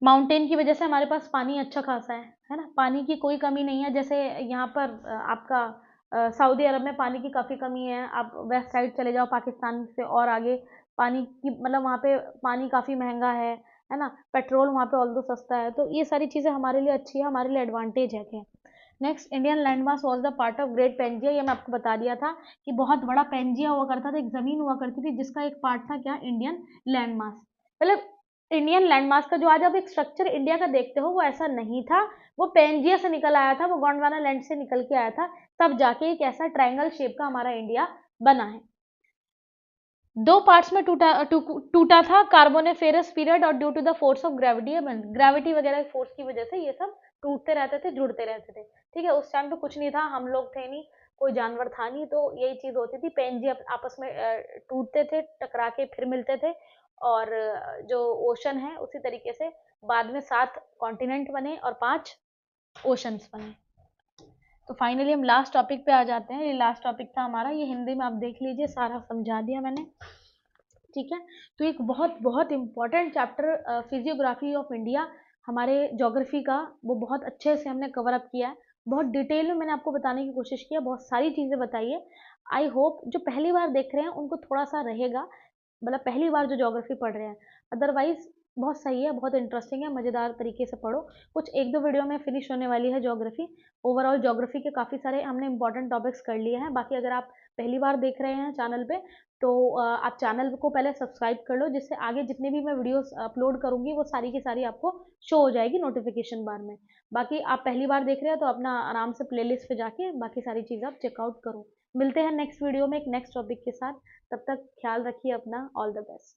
माउंटेन की वजह से हमारे पास पानी अच्छा खासा है ना? पानी की कोई कमी नहीं है। जैसे यहाँ पर आपका सऊदी अरब में पानी की काफ़ी कमी है। आप वेस्ट साइड चले जाओ पाकिस्तान से और आगे, पानी की मतलब वहाँ पे पानी काफ़ी महँगा है ना? पेट्रोल वहाँ पे ऑल्दो सस्ता है। तो ये सारी चीज़ें हमारे लिए अच्छी है, हमारे लिए एडवांटेज है क्या। Next, Indian land mass was the part of great Pangaea. ये मैं आपको बता दिया था कि बहुत बड़ा पेंजिया हुआ करता था, एक ज़मीन हुआ करती थी जिसका एक पार्ट था क्या, इंडियन लैंड मास। मतलब इंडियन लैंडमास का जो आज आप एक स्ट्रक्चर इंडिया का देखते हो वो ऐसा नहीं था, वो पेंजिया से निकल आया था, वो गोंडवाना लैंड से निकल के आया था, तब जाके एक ऐसा ट्रायंगल शेप का हमारा इंडिया बना है। दो पार्ट्स में टूटा था, कार्बोनिफेरस पीरियड और due to the force of gravity, gravity वगैरह फोर्स की वजह से ये सब टूटते रहते थे, जुड़ते रहते थे, ठीक है। उस टाइम तो कुछ नहीं था, हम लोग थे नहीं, कोई जानवर था नहीं, तो यही चीज होती थी, पेंजी आपस में टूटते थे, टकरा के फिर मिलते थे। और जो ओशन है उसी तरीके से बाद में 7 कॉन्टिनेंट बने और 5 ओशंस बने। तो फाइनली हम लास्ट टॉपिक पे आ जाते हैं। ये लास्ट टॉपिक था हमारा, ये हिंदी में आप देख लीजिए, सारा समझा दिया मैंने, ठीक है। तो एक बहुत बहुत important chapter physiography of India, हमारे ज्योग्राफी का, वो बहुत अच्छे से हमने कवर अप किया है, बहुत डिटेल में मैंने आपको बताने की कोशिश किया, बहुत सारी चीज़ें बताई है। आई होप जो पहली बार देख रहे हैं उनको थोड़ा सा रहेगा, मतलब पहली बार जो ज्योग्राफी पढ़ रहे हैं, अदरवाइज बहुत सही है, बहुत इंटरेस्टिंग है, मज़ेदार तरीके से पढ़ो। कुछ एक दो वीडियो में फिनिश होने वाली है ज्योग्राफी। ओवरऑल ज्योग्राफी के काफ़ी सारे हमने इंपॉर्टेंट टॉपिक्स कर लिए हैं। बाकी अगर आप पहली बार देख रहे हैं चैनल पे, तो आप चैनल को पहले सब्सक्राइब कर लो, जिससे आगे जितने भी मैं वीडियोस अपलोड करूँगी वो सारी की सारी आपको शो हो जाएगी नोटिफिकेशन बार में। बाकी आप पहली बार देख रहे हैं तो अपना आराम से प्लेलिस्ट पे जाके बाकी सारी चीज़ आप चेकआउट करो। मिलते हैं नेक्स्ट वीडियो में एक नेक्स्ट टॉपिक के साथ, तब तक ख्याल रखिए अपना। All the best.